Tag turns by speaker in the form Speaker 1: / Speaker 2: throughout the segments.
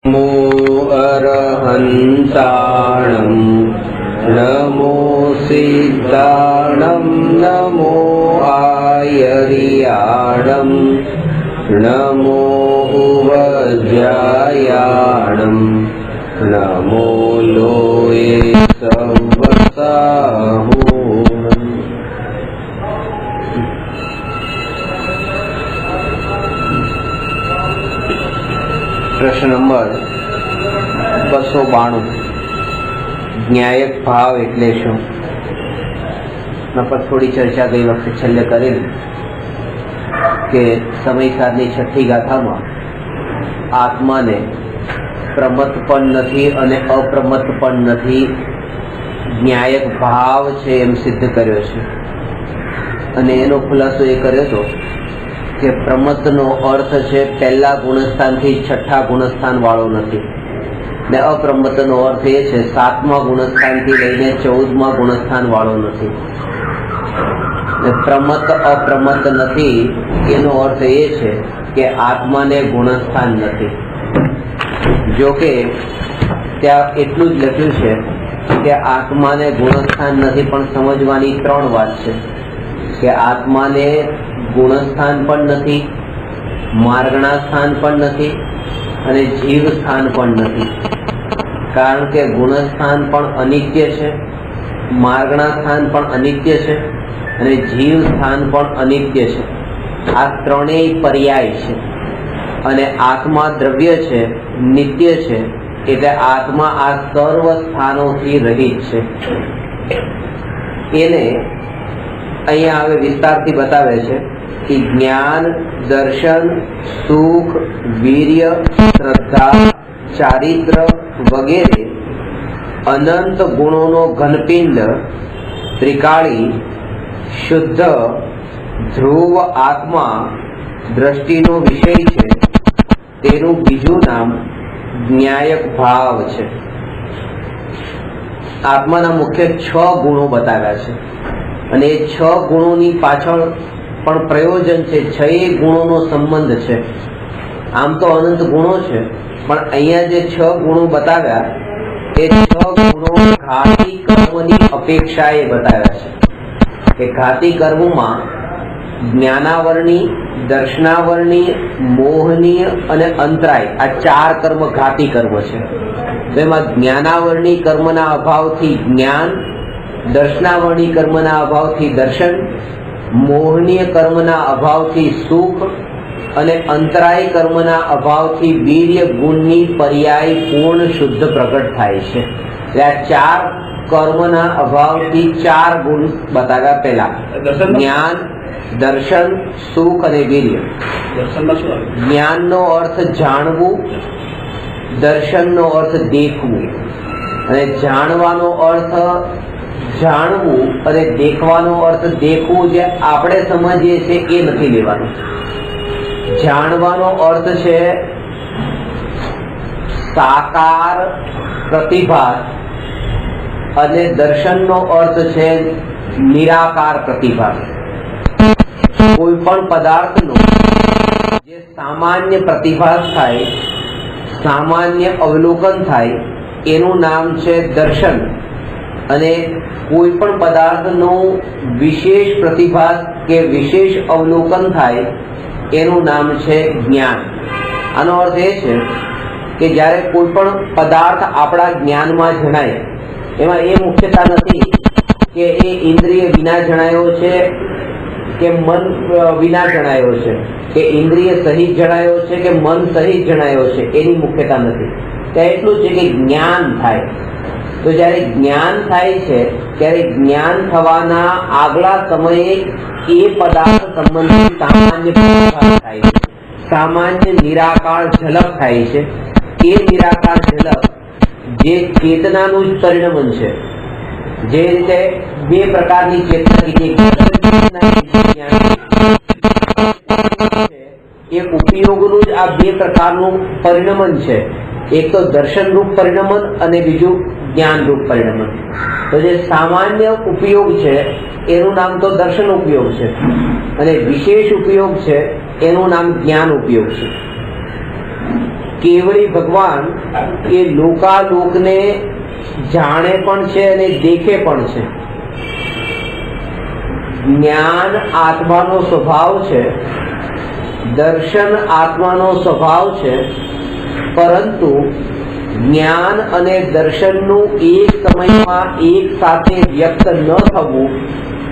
Speaker 1: नमो अरहन्ताणं नमो सिद्धाणं नमो आयर्याणं नमो उवज्रायाणं नमो लोये संवत्साहो। प्रश्न नंबर 292 ज्ञायक भाव એટલે શું? પર થોડી ચર્ચા ગઈ વખતે છેલ્લે કરેલી કે સમયસારની છઠ્ઠી ગાથામાં આત્માને પ્રમત્ત પણ નથી અને અપ્રમત્ત પણ નથી, જ્ઞાયક ભાવ છે એમ સિદ્ધ કર્યો છે. અને એનો ખુલાસો એ કર્યો હતો કે પ્રમત્તનો અર્થ છે પહેલા ગુણસ્થાનથી છઠ્ઠા ગુણસ્થાન વાળો નથી, ને અપ્રમત્તનો અર્થ એ છે 7મા ગુણસ્થાનથી લઈને 14મા ગુણસ્થાન વાળો નથી. પ્રમત્ત અપ્રમત્ત નથી એનો અર્થ એ છે કે આત્માને ગુણસ્થાન નથી. જો કે ત્યાં એટલું જ લખ્યું છે કે આત્માને ગુણસ્થાન નથી, પણ સમજવાની 3 વાત છે કે આત્માને ગુણસ્થાન પણ નથી, માર્ગણા સ્થાન પણ નથી અને જીવ સ્થાન પણ નથી. કારણ કે ગુણસ્થાન પણ અનિત્ય છે, માર્ગણા સ્થાન પણ અનિત્ય છે અને જીવ સ્થાન પણ અનિત્ય છે. આ ત્રણેય પર્યાય છે અને આત્મા દ્રવ્ય છે, નિત્ય છે, એટલે આત્મા આ સર્વ સ્થાનોથી રહિત છે. એને અહીંયા હવે વિસ્તારથી બતાવે છે કે જ્ઞાન, દર્શન, સુખ, વીર્ય, શ્રદ્ધા, ચારિત્ર વગેરે અનંત ગુણોનો ઘનપિંડ ત્રિકાળી શુદ્ધ ધ્રુવ આત્મા દ્રષ્ટિનો વિષય છે. તેનું બીજું નામ જ્ઞાયક ભાવ છે. આત્માના મુખ્ય 6 ગુણો બતાવ્યા છે અને એ 6 ગુણોની પાછળ પણ પ્રયોજન છે. 6 ગુણોનો સંબંધ છે. આમ તો અનંત ગુણો છે, પણ અહીંયા જે 6 ગુણો બતાવ્યા એ 6 ગુણો ઘાતી કર્મની અપેક્ષાએ બતાવ્યા છે. કે ઘાતી કર્મમાં જ્ઞાનાવરણી, દર્શનાવરણી, મોહનીય અને અંતરાય, આ 4 કર્મ ઘાતી કર્મ છે. એમાં જ્ઞાનાવરણી કર્મના અભાવથી જ્ઞાન, દર્શનાવરણી કર્મના અભાવથી દર્શન, મોહનીય કર્મના અભાવથી સુખ અને અંતરાય કર્મના અભાવથી વીર્ય ગુણની પર્યાય પૂર્ણ શુદ્ધ પ્રગટ થાય છે. એટલે આ 4 કર્મના અભાવથી 4 ગુણ બતાવ્યા. પહેલા જ્ઞાન, દર્શન, સુખ અને વીર્ય. જ્ઞાનનો અર્થ જાણવું, દર્શનનો અર્થ દેખવું અને જાણવાનો અર્થ જાણવું અને દેખવાનો અર્થ દેખવું. જે આપણે સમજીએ છીએ એ નથી લેવાનું. જાણવાનો અર્થ છે સાકાર પ્રતિભાસ અને દર્શનનો અર્થ છે નિરાકાર પ્રતિભાસ. કોઈ પણ પદાર્થનો જે સામાન્ય પ્રતિભાસ થાય, સામાન્ય અવલોકન થાય, એનું નામ છે દર્શન. અને કોઈ પણ પદાર્થનું વિશેષ પ્રતિભાસ કે વિશેષ અવલોકન થાય એનું નામ છે જ્ઞાન. આનો અર્થ એ છે કે જ્યારે કોઈ પણ પદાર્થ આપણા જ્ઞાનમાં જણાય, એમાં એ મુખ્યતા નથી કે એ ઇન્દ્રિય વિના જણાયો છે કે મન વિના જણાયો છે, કે ઇન્દ્રિય સહિત જણાયો છે કે મન સહિત જણાયો છે, એની મુખ્યતા નથી. ત્યાં એટલું છે કે જ્ઞાન થાય. તો જ્યારે જ્ઞાન થાય છે ત્યારે જ્ઞાન થવાના આગલા સમયે એ પદાર્થ સંબંધિત સામાન્ય પ્રતિભાસ થાય છે, સામાન્ય નિરાકાર ઝલક થાય છે. એ નિરાકાર ઝલક જે ચેતનાનું જ પરિણમન છે. જે રીતે 2 પ્રકારની ચેતના કીધી, એ ઉપયોગનું જ આ 2 પ્રકારનું પરિણમન છે. એક તો દર્શન રૂપ પરિણમન અને બીજું જ્ઞાન રૂપ પરિણમન. તો જે સામાન્ય ઉપયોગ છે એનું નામ તો દર્શન ઉપયોગ છે અને વિશેષ ઉપયોગ છે એનું નામ જ્ઞાન ઉપયોગ છે. કેવળી ભગવાન એ લોકાલોકને જાણે પણ છે અને દેખે પણ છે. જ્ઞાન આત્માનો સ્વભાવ છે, દર્શન આત્માનો સ્વભાવ છે, પરંતુ જ્ઞાન અને દર્શનનું એક સમયમાં એક સાથે વ્યક્ત ન થવું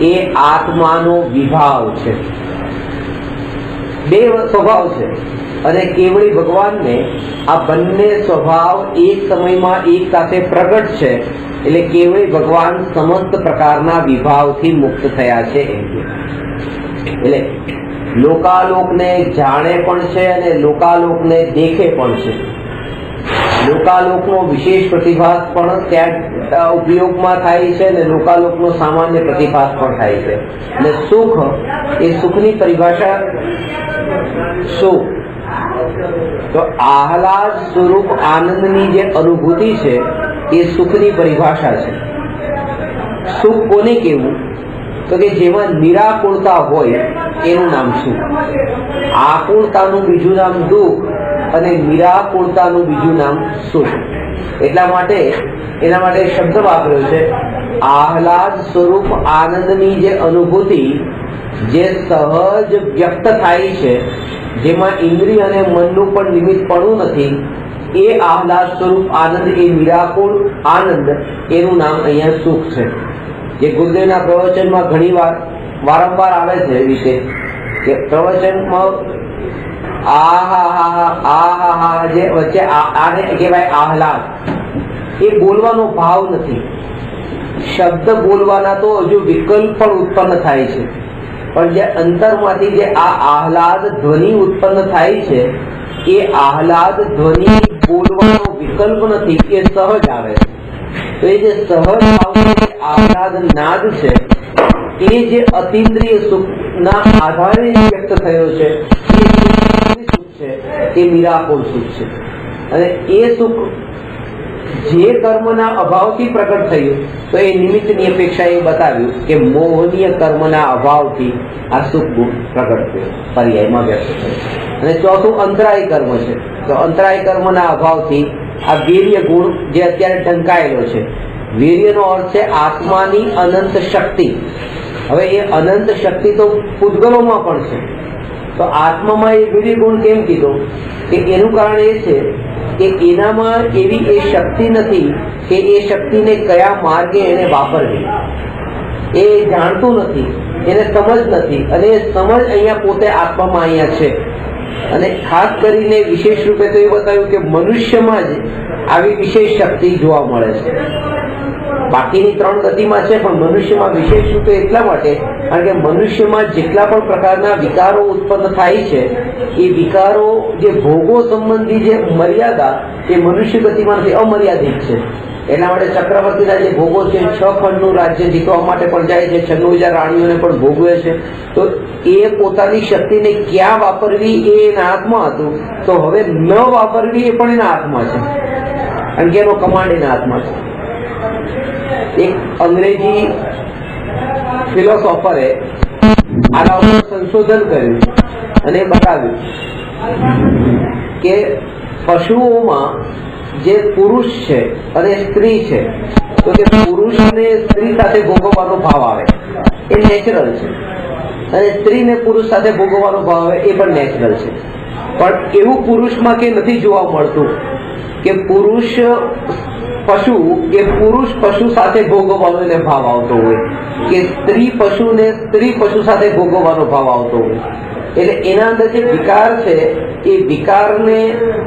Speaker 1: એ આત્માનો વિભાવ છે. બે સ્વભાવ છે અને કેવળી ભગવાનને આ બંને સ્વભાવ એક સમયમાં એક સાથે પ્રગટ છે, એટલે કેવળી ભગવાન સમસ્ત પ્રકારના વિભાવથી મુક્ત થયા છે. એટલે લોકાલોકને જાણે પણ છે અને લોકાલોકને દેખે પણ છે. લોકાલોકનો વિશેષ પ્રતિભાસ પણ ત્યાં ઉપયોગમાં થાય છે અને લોકાલોકનો સામાન્ય પ્રતિભાસ પણ થાય છે. અને સુખ એ સુખની પરિભાષા સુખ તો આહલાદ સ્વરૂપ આનંદની જે અનુભૂતિ છે એ સુખની પરિભાષા છે. સુખ કોને કહેવું? તો કે જેમાં નિરાકુળતા હોય એનું નામ સુખ. આકુળતાનું બીજું નામ દુઃખ અને નિરાકુળતાનું બીજું નામ સુખ. એટલા માટે એના માટે શબ્દ વાપર્યો છે આહલાદ સ્વરૂપ આનંદની જે અનુભૂતિ જે સહજ વ્યક્ત થાય છે, જેમાં ઇન્દ્રિય અને મનનું પણ નિમિત્ત પડવું નથી, એ આહલાદ સ્વરૂપ આનંદ, એ નિરાકુળ આનંદ, એનું નામ અહીંયા સુખ છે. જે ગુરુદેવના પ્રવચનમાં ઘણી વાર વારંવાર આવે છે એવી રીતે કે પ્રવચનમાં આહા જે વચ્ચે આને કહેવાય આહલાદ, એ બોલવાનો ભાવ નથી. શબ્દ બોલવાના તો હજુ વિકલ્પ પણ ઉત્પન્ન થાય છે, પણ જે અંતરમાંથી જે આ આહલાદ ધ્વનિ ઉત્પન્ન થાય છે, એ આહલાદ ધ્વનિ બોલવાનો વિકલ્પ નથી, એ સહજ આવે છે. તો એ જે સહજ આહલાદ નાદ છે, એ જે અતિન્દ્રિય સુખના આધારે વ્યક્ત થયો છે, એ નિરાકુળ સુખ છે. અને એ સુખ જે કર્મના અભાવથી પ્રગટ થયું, તો એ નિમિત્તની અપેક્ષા એ બતાવ્યું કે મોહનીય કર્મના અભાવથી આ સુખ પ્રગટ થયું, પર્યાયમાં વ્યક્ત થયું. અને ચોથું અંતરાય કર્મ છે. તો અંતરાય કર્મના અભાવથી આ વીર્ય ગુણ જે અત્યારે ઢંકાયેલો છે, વીર્યનો અર્થ છે આત્માની અનંત શક્તિ. હવે એ અનંત શક્તિ તો પૂતગલોમાં પણ છે, તો આત્મામાં એ વીર્ય ગુણ કેમ કીધો? કે એનું કારણ એ છે કે એનામાં એવી એ શક્તિ નથી કે એ શક્તિને કયા માર્ગે એને વાપરવી, એ જાણતું નથી, એને સમજ નથી. અને એ સમજ અહીંયા પોતે આત્મામાં અહીંયા છે. અને ખાસ કરીને વિશેષ રૂપે તો એ બતાવ્યું કે મનુષ્યમાં જ આવી વિશેષ શક્તિ જોવા મળે છે. બાકીની ત્રણ ગતિમાં છે, પણ મનુષ્યમાં વિશેષ રૂપે એટલા માટે કારણ કે મનુષ્યમાં જેટલા પણ પ્રકારના વિકારો ઉત્પન્ન થાય છે, એ વિકારો જે ભોગો સંબંધી જે મર્યાદા એ મનુષ્ય ગતિમાં નથી, અમર્યાદિત છે. એટલા માટે ચક્રવર્તીના જે ભોગો છે, 6 ખંડનું રાજ્ય જીતવા માટે પણ જાય છે, 96,000 રાણીઓને પણ ભોગવે છે. તો એ પોતાની શક્તિને ક્યાં વાપરવી એ એના હાથમાં હતું, તો હવે ન વાપરવી એ પણ એના હાથમાં છે, કારણ કે એનો કમાન્ડ એના હાથમાં છે. એક અંગ્રેજી ફિલોસોફરે આના ઉપર સંશોધન કર્યું અને બતાવ્યું કે પશુઓમાં જે પુરુષ છે અને સ્ત્રી છે, તો કે પુરુષને સ્ત્રી સાથે ભોગવવાનો ભાવ આવે એ નેચરલ છે, અને સ્ત્રીને પુરુષ સાથે ભોગવવાનો ભાવ આવે એ પણ નેચરલ છે. પણ એવું પુરુષમાં કે નથી જોવા મળતું કે પુરુષ પશુ કે પુરુષ પશુ સાથે ભોગવવાનો એને ભાવ આવતો હોય, કે સ્ત્રી પશુને સ્ત્રી પશુ સાથે ભોગવવાનો ભાવ આવતો હોય. એટલે એના અંદર જે વિકાર છે, એ વિકારને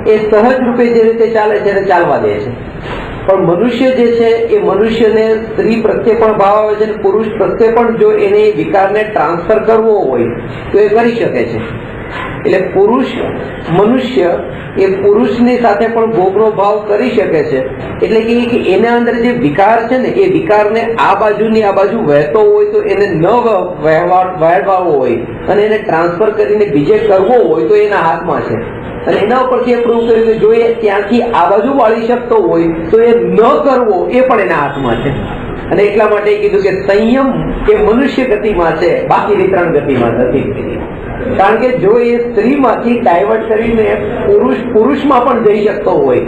Speaker 1: એ સહજ રૂપે જે રીતે ચાલે છે એને ચાલવા દે છે. પણ મનુષ્ય જે છે એ મનુષ્યને સ્ત્રી પ્રત્યે પણ ભાવ આવે છે, પુરુષ પ્રત્યે પણ જો એને વિકારને ટ્રાન્સફર કરવો હોય તો એ કરી શકે છે. એટલે પુરુષ મનુષ્ય એ પુરુષની સાથે પણ ભોગનો ભાવ કરી શકે છે. એટલે કે એના અંદર જે વિકાર છે ને, એ વિકારને આ બાજુની આ બાજુ વહેતો હોય તો એને ન વહેવાવો હોય અને એને ટ્રાન્સફર કરીને બીજે કરવો હોય તો એના હાથમાં છે. અને એના ઉપરથી એ પ્રૂવ કર્યું કે જો એ ત્યાંથી આ બાજુ વાળી શકતો હોય તો એ ન કરવો એ પણ એના હાથમાં છે. અને એટલા માટે કીધું કે સંયમ એ મનુષ્ય ગતિમાં છે, બાકીની 3 ગતિમાં નથી. કારણ કે જો એ સ્ત્રીમાંથી ડાયવર્ટ કરીને પુરુષમાં પણ જઈ શકતો હોય,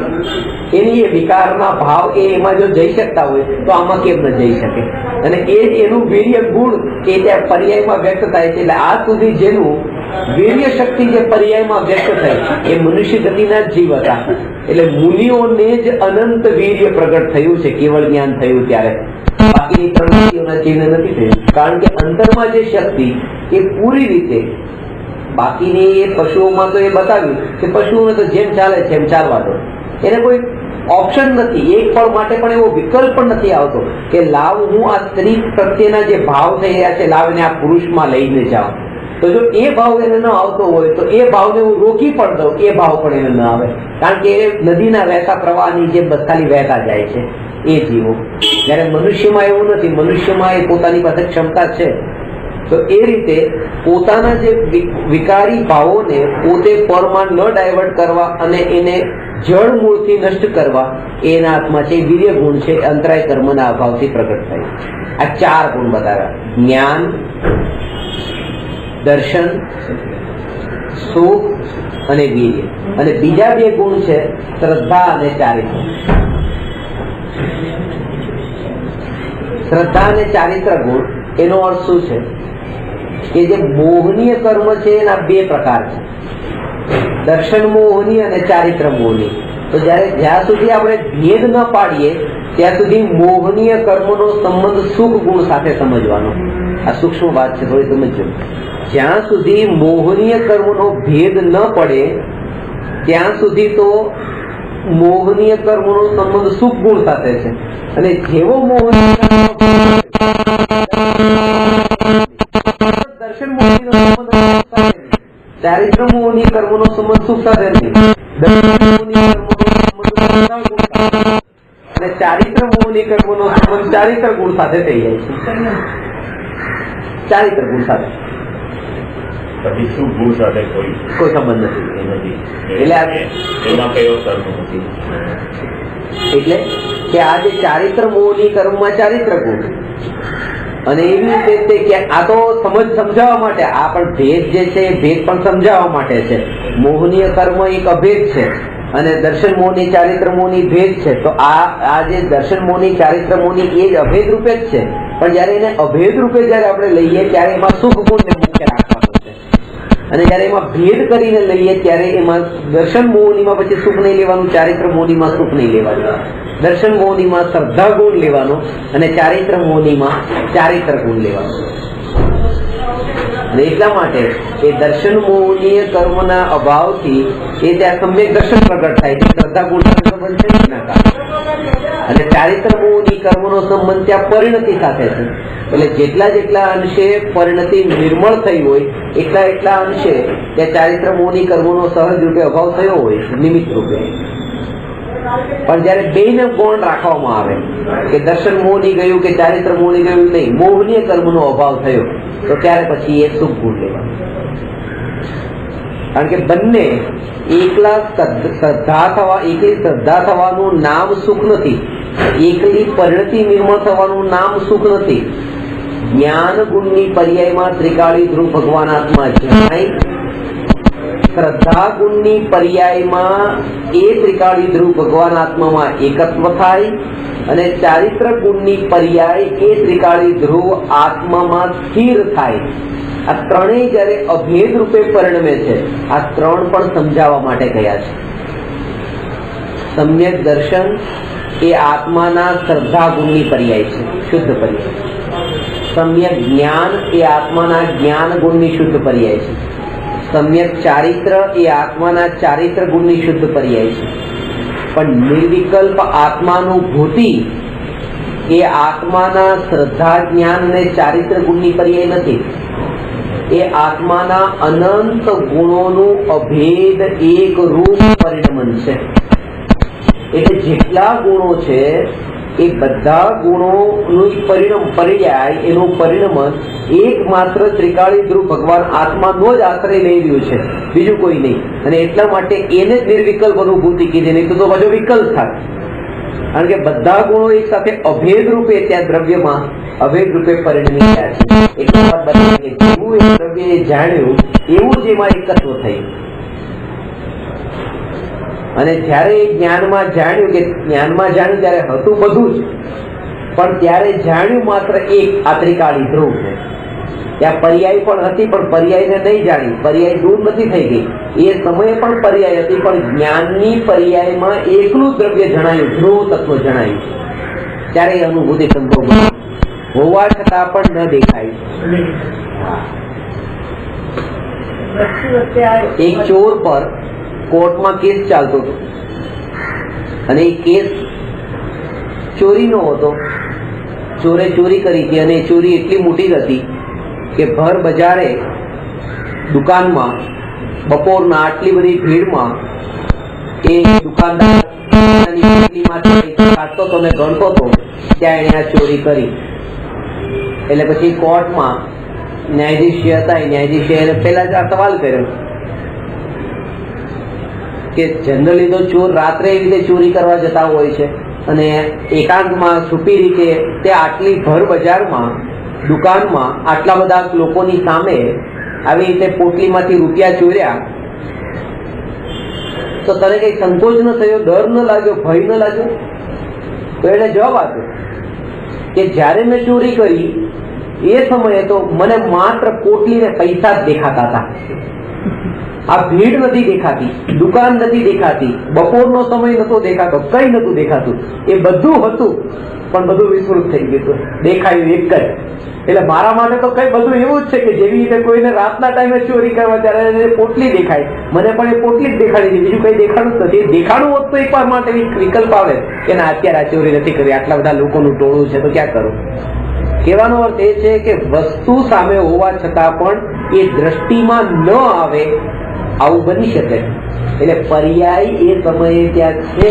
Speaker 1: એની એ વિકારના ભાવ એમાં જો જઈ શકતા હોય તો આમાં કેમ ન જઈ શકે? અને એ એનું વીર્ય ગુણ એ ત્યાં પર્યાયમાં વ્યક્ત થાય છે. એટલે આજ સુધી જેનું વીર્ય શક્તિ જે પર્યાયમાં વ્યક્ત થઈ એ મનુષ્ય ગતિના જ જીવ હતા. એટલે મુનિઓને જ અનંત વીર્ય પ્રગટ થયું છે કેવળ જ્ઞાન થયું ત્યારે. બાકીની 3 ગતિઓના જીવને નથી થયું. કારણ કે અંતરમાં જે શક્તિ એ પૂરી રીતે, બાકીની એ પશુઓમાં તો એ બતાવ્યું કે પશુઓને તો જેમ ચાલે છે એમ ચાલવા દો, એને કોઈ ઓપ્શન નથી, એક પળ માટે પણ એવો વિકલ્પ પણ નથી આવતો કે લાવ હું આ સ્ત્રી પ્રત્યેના જે ભાવ થઈ રહ્યા છે લાવીને આ પુરુષમાં લઈને જાઉં. તો જો એ ભાવ એને ન આવતો હોય તો એ ભાવને હું રોકી પણ દઉં, એ ભાવ પણ એને ન આવે. કારણ કે એ નદીના વહેતા પ્રવાહની જે બસ ખાલી વહેતા જાય છે એ જીવો. જ્યારે મનુષ્યમાં એવું નથી, મનુષ્યમાં એ પોતાની પાસે ક્ષમતા છે. તો એ રીતે પોતાના જે વિકારી ભાવોને પોતે પરમાં ન ડાયવર્ટ કરવા અને એને જળ મૂળથી નષ્ટ કરવા એના હાથમાં છે. વીર્ય ગુણ છે, અંતરાય કર્મના અભાવથી પ્રગટ થાય. આ 4 ગુણ બતાવ્યા: જ્ઞાન, દર્શન, સુખ અને વીર્ય. અને બીજા 2 ગુણ છે શ્રદ્ધા અને ચારિત્ર. શ્રદ્ધા અને ચારિત્ર ગુણ એનો અર્થ શું છે? કે જે મોહનીય કર્મ છે એના 2 પ્રકાર છે, દર્શન મોહની અને ચારિત્ર મોહની. તો જ્યાં સુધી આપણે ભેદ ન પાડીએ ત્યાં સુધી મોહનીય કર્મનો સંબંધ સુખ ગુણ સાથે સમજવાનો. આ સૂક્ષ્મ વાત છે, થોડી સમજો. જ્યાં સુધી મોહનીય કર્મનો ભેદ ન પડે ત્યાં સુધી તો મોહનીય કર્મનો સંબંધ સુખ ગુણ સાથે છે. અને જેવો મોહનીય દર્શન મોહનીનો સંબંધ, ચારિત્ર મોહની કર્મનો સંબંધ સુખ સાથે નથી. દર્શન મોહની કર્મનો સંબંધ અને ચારિત્ર મોહની કર્મનો સંબંધ ચારિત્ર ગુણ સાથે થઈ જાય છે. ચારિત્ર ગુણ સાથે
Speaker 2: સુખ ગુણ સાથે કોઈ
Speaker 1: સંબંધ નથી. એટલે કે આ જે ચારિત્ર મોહની કર્મમાં ચારિત્ર ગુણ, અને એવી રીતે કે આ તો સમજાવવા માટે, આ પણ ભેદ જે છે એ ભેદ પણ સમજાવવા માટે છે. મોહનીય કર્મ એક અભેદ છે અને દર્શન મોહની ચારિત્ર મોહની ભેદ છે. તો આ જે દર્શન મોહની ચારિત્ર મોહની એ જ અભેદ રૂપે જ છે. પણ જયારે એને અભેદ રૂપે જયારે આપણે લઈએ ત્યારે એમાં સુખ ગુણને મુખ્ય રાખવાનું છે. અને જયારે એમાં ભેદ કરીને લઈએ ત્યારે એમાં દર્શન મોહનીમાં પછી સુખ નહીં લેવાનું, ચારિત્ર મોહનીમાં સુખ નહીં લેવાનું. દર્શન મોહનીમાં શ્રદ્ધા ગુણ લેવાનો અને ચારિત્ર મોહનીમાં ચારિત્ર ગુણ લેવાનો. અને એટલા માટે એ દર્શન મોહનીય કર્મના અભાવથી એ ત્યાં સમ્યક દર્શન પ્રગટ થાય છે. શ્રદ્ધા ગુણ સંબંધ છે એના કારણે. અને ચારિત્ર મોહની કર્મનો સંબંધ ત્યાં પરિણતિ સાથે છે. એટલે જેટલા અંશે પરિણતિ નિર્મળ થઈ હોય એટલા અંશે ત્યાં ચારિત્ર મોહની કર્મનો સહજ રૂપે અભાવ થયો હોય, નિમિત્ત રૂપે. પણ જયારે 2ને ગૌણ રાખવામાં આવે કે દર્શન મોહની ગયું કે ચારિત્ર મોહની ગયું નહીં, મોહનીય કર્મનો અભાવ થયો, તો ત્યારે પછી એ સુખ ગુણ લેવાનું. કારણ કે બંને એકલી શ્રદ્ધા થવાનું નામ સુખ નથી, એકલી પરિણતિ નિર્મળ થવાનું નામ સુખ નથી. જ્ઞાન ગુણની પર્યાયમાં ત્રિકાળી ધ્રુવ ભગવાન આત્મા જણાય, શ્રદ્ધા ગુણની પર્યાયમાં એ ત્રિકાળી ધ્રુવ ભગવાન આત્મામાં એકત્વ થાય, અને ચારિત્ર ગુણની પર્યાય એ ત્રિકાળી ધ્રુવ આત્મામાં સ્થિર થાય. આ ત્રણેય જયારે અભેદ રૂપે પરિણમે છે, આ 3 પણ સમજાવવા માટે ગયા છે. સમ્યક દર્શન એ આત્માના શ્રદ્ધા ગુણની પર્યાય છે, શુદ્ધ પર્યાય. સમ્યક જ્ઞાન એ આત્માના જ્ઞાન ગુણની શુદ્ધ પર્યાય છે. સમ્યક ચારિત્ર એ આત્માના ચારિત્ર ગુણની શુદ્ધ પર્યાય છે. પણ નિર્વિકલ્પ આત્માનુભૂતિ એ આત્માના શ્રદ્ધા જ્ઞાન અને ચારિત્ર ગુણની પર્યાય નથી. એ આત્માના અનંત ગુણોનું અભેદ એક રૂપ પરિણમન છે. એટલે જેટલા ગુણો છે એ બધા ગુણોનું પર્યાય, એનું પરિણમન એકમાત્ર ત્રિકાળી ધ્રુવ ભગવાન આત્માનો જ આશ્રય લઈ રહ્યું છે, બીજું કોઈ નહીં. અને એટલા માટે એને જ નિર્વિકલ્પ અનુભૂતિ કીધી, નહીં તો બધો વિકલ્પ થાય. કારણ કે બધા ગુણો એક સાથે અભેદ રૂપે ત્યાં દ્રવ્યમાં અભેદ રૂપે પરિણમી ગયા છે. એક વાત બતાવી કે જેવું એ દ્રવ્ય જાણ્યું એવું જ એમાં એકત્વ થયું. અને જ્યારે એ જ્ઞાનમાં જાણ્યું ત્યારે હતું બધું જ, પણ ત્યારે જાણ્યું માત્ર એક આ ત્રિકાળી ધ્રુવ છે. ત્યાં પર્યાય પણ હતી, પણ પર્યાયને નહીં જાણી. પર્યાય દૂર નથી થઈ ગઈ. એ સમયે પણ પર્યાય હતી, પણ જ્ઞાનની પર્યાયમાં એકલું દ્રવ્ય જણાયું, ધ્રુવ તત્વ જણાયું. ત્યારે એ અનુભૂતિ સંભવ હોવા છતાં પણ ન દેખાય. એક ચોર પર કોર્ટમાં કેસ ચાલતો હતો અને એ કેસ ચોરીનો હતો. ચોરે ચોરી કરી હતી અને ચોરી એટલી મોટી હતી કે ભર બજારે દુકાનમાં બપોરના આટલી બધી ભીડમાં એ દુકાનદાર કાઢતો હતો ને ગણતો હતો ત્યાં એને આ ચોરી કરી. એટલે પછી કોર્ટમાં ન્યાયાધીશ હતા, ન્યાયાધીશે એને પહેલા જ આ સવાલ કર્યો કે જનરલી તો ચોર રાત્રે એવી રીતે ચોરી કરવા જતા હોય છે અને એકાંતમાં છુપી રીતે તે આટલી ભર બજારમાં દુકાનમાં આટલા બધા લોકોની સામે આવી રીતે પોટલીમાંથી રૂપિયા ચોર્યા તો તને કઈ સંકોચ ન થયો, ડર ન લાગ્યો, ભય ન લાગ્યો? તો એને જવાબ આપ્યો કે જ્યારે મેં ચોરી કરી એ સમયે તો મને માત્ર પોટલી ને પૈસા જ દેખાતા હતા. આ ભીડ નથી દેખાતી, દુકાન નથી દેખાતી, બપોરનો સમય નતો દેખાતો, કઈ નતું દેખાતું. એ બધું હતું પણ બધું વિસ્મૃત થઈ ગયું, દેખાયું એક જ. એટલે મારા માટે તો કઈ બધું એવું જ છે કે જેવી રીતે કોઈને રાતના ટાઈમે ચોરી કરવા ત્યારે પોટલી દેખાય, મને પણ એ પોટલી જ દેખાડી છે, બીજું કઈ દેખાડું જ નથી. દેખાડું હોત તો એકવાર માટે વિકલ્પ આવે કે ના અત્યારે આ ચોરી નથી કરી, આટલા બધા લોકોનું ટોળું છે તો ક્યાં કરું. કહેવાનો અર્થ એ છે કે વસ્તુ સામે હોવા છતાં પણ એ દ્રષ્ટિમાં ન આવે, આવું બની શકે. એટલે પર્યાય એ સમયે ત્યાં છે,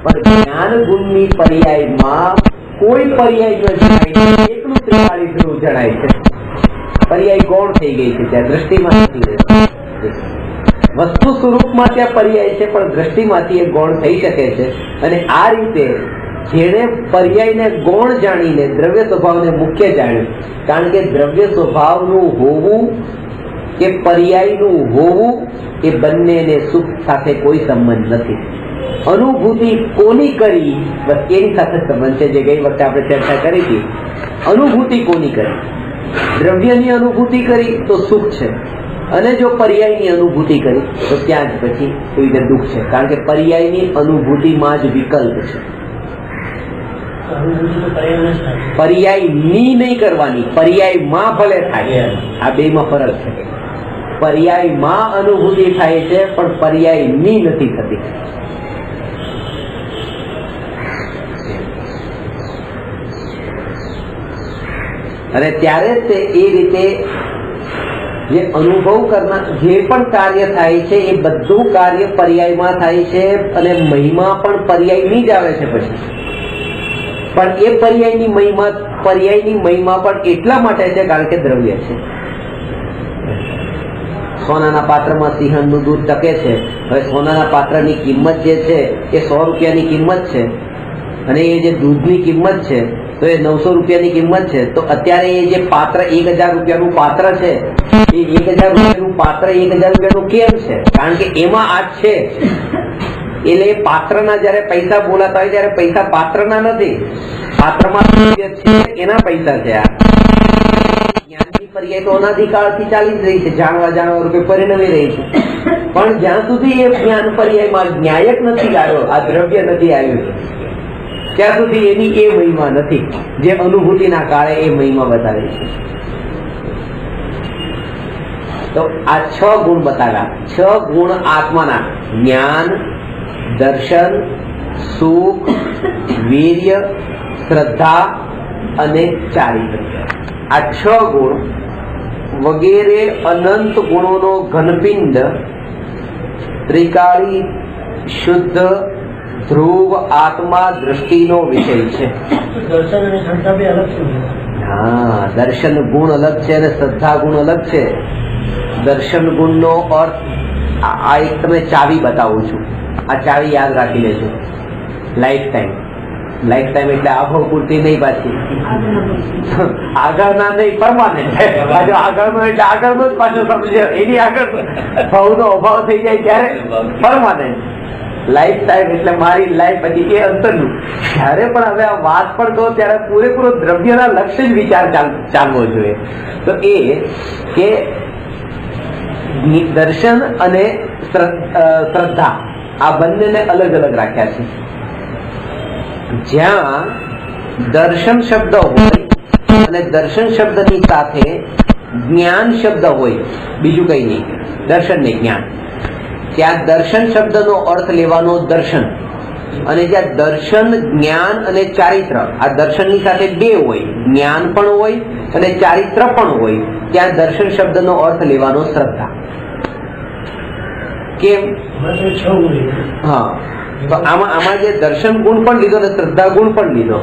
Speaker 1: પણ જ્ઞાન ગુણની પર્યાયમાં કોઈ પર્યાય ન જણાય, એકલું ત્રિકાળી ધ્રુવ જણાય છે. પર્યાય ગૌણ થઈ ગઈ છે, ત્યાં દ્રષ્ટિમાં નથી રહેતી. વસ્તુ સ્વરૂપમાં ત્યાં પર્યાય છે, પણ દ્રષ્ટિમાંથી એ ગૌણ થઈ શકે છે. અને આ રીતે જેણે પર્યાયને ગૌણ જાણીને દ્રવ્ય સ્વભાવને મુખ્ય જાણ્યું, કારણ કે દ્રવ્ય સ્વભાવનું હોવું કે પર્યાયનું હોવું એ બંનેને સુખ સાથે કોઈ સંબંધ નથી. અનુભૂતિ કોની કરી બસ એની સાથે સંબંધ છે, જે ગઈ વખતે આપણે ચર્ચા કરી હતી. અનુભૂતિ કોની કરી? દ્રવ્યની અનુભૂતિ કરી તો સુખ છે, અને જો પર્યાયની અનુભૂતિ કરી તો ત્યાં જ પછી એવી રીતે દુઃખ છે. કારણ કે પર્યાયની અનુભૂતિમાં જ વિકલ્પ છે. પર્યાયની નહીં કરવાની, પર્યાયમાં ભલે થાય. આ બેમાં ફરક છે. પર્યાયમાં અનુભૂતિ થાય છે પણ પર્યાયની નથી થતી. અને ત્યારે તે એ રીતે જે અનુભવ કરનાર જે પણ કાર્ય થાય છે એ બધું કાર્ય પર્યાયમાં થાય છે, અને મહિમા પણ પર્યાયની જ આવે છે પછી. પણ એ પર્યાયની મહિમા પણ એટલા માટે છે કારણ કે દ્રવ્ય છે. સોનાના પાત્રમાં સિંહણનું દૂધ ટકે છે. હવે સોનાના પાત્રની કિંમત જે છે એ 100 રૂપિયાની કિંમત છે, અને એ જે દૂધની કિંમત છે તો એ 900 રૂપિયાની કિંમત છે. તો અત્યારે એ જે પાત્ર 1000 રૂપિયાનું પાત્ર છે, એ 1000 રૂપિયાનું પાત્ર 1000 રૂપિયાનું કેમ છે? કારણ કે એમાં આ છે. એટલે પાત્રના જયારે પૈસા બોલાતા હોય ત્યારે પૈસા પાત્રના નથી, પાત્રમાં છે એના પૈસા છે. આ જ્ઞાનની પર્યાય તો અનાધિકાળથી ચાલી જ રહી છે, જાણવા રૂપે પરિણમી રહી છે. પણ જ્યાં સુધી એ જ્ઞાન પર્યાયમાં ન્યાયક નથી આવ્યો, આ દ્રવ્ય નથી આવ્યું, ત્યાં સુધી એની એ મહિમા નથી જે અનુભૂતિના કાળે એ મહિમા બતાવે છે. તો આ 6 ગુણ બતાવ્યા. 6 ગુણ આત્માના: જ્ઞાન, દર્શન, સુખ, વીર્ય, શ્રદ્ધા અને ચારિત્ર્ય. આ 6 ગુણ વગેરે અનંત ગુણોનો ઘનપિંડ ત્રિકાળી શુદ્ધ ધ્રુવ આત્મા દ્રષ્ટિનો વિષય છે.
Speaker 2: દર્શન અને શ્રદ્ધા બે અલગ છે.
Speaker 1: હા, દર્શન ગુણ અલગ છે અને શ્રદ્ધા ગુણ અલગ છે. દર્શન ગુણનો અર્થ આ એક તમે ચાવી બતાવું છું, આ ચાવી યાદ રાખી લેજો લાઈફ ટાઈમ. લાઈફ ટાઈમ એટલે આ ભાવ પૂરતી નહીં પાછી, આગળના નહીં પરમાનન્ટ. આગળનો એટલે આગળનો જ પાછો સમજે, એની આગળ ભાવનો અભાવ થઈ જાય ત્યારે પરમાનન્ટ. લાઈફ ટાઈમ એટલે મારી લાઈફ, પછી એ અંતરનું. જ્યારે પણ હવે આ વાત પણ કહો ત્યારે પૂરેપૂરો દ્રવ્યના લક્ષ્ય જ વિચાર ચાલવો જોઈએ. તો એ કે દર્શન અને શ્રદ્ધા આ બંનેને અલગ અલગ રાખ્યા છે. જ્યાં દર્શન શબ્દ હોય અને દર્શન શબ્દની સાથે જ્ઞાન શબ્દ હોય, બીજું કઈ નહીં, દર્શન ને જ્ઞાન, ત્યાં દર્શન શબ્દનો અર્થ લેવાનો દર્શન. અને જ્યાં દર્શન, જ્ઞાન અને ચારિત્ર, આ દર્શનની સાથે બે હોય, જ્ઞાન પણ હોય અને ચારિત્ર પણ હોય, ત્યાં દર્શન શબ્દનો અર્થ લેવાનો શ્રદ્ધા. કેમ? હા, તો આમાં જે દર્શન ગુણ પણ લીધો ને શ્રદ્ધા ગુણ પણ લીધો,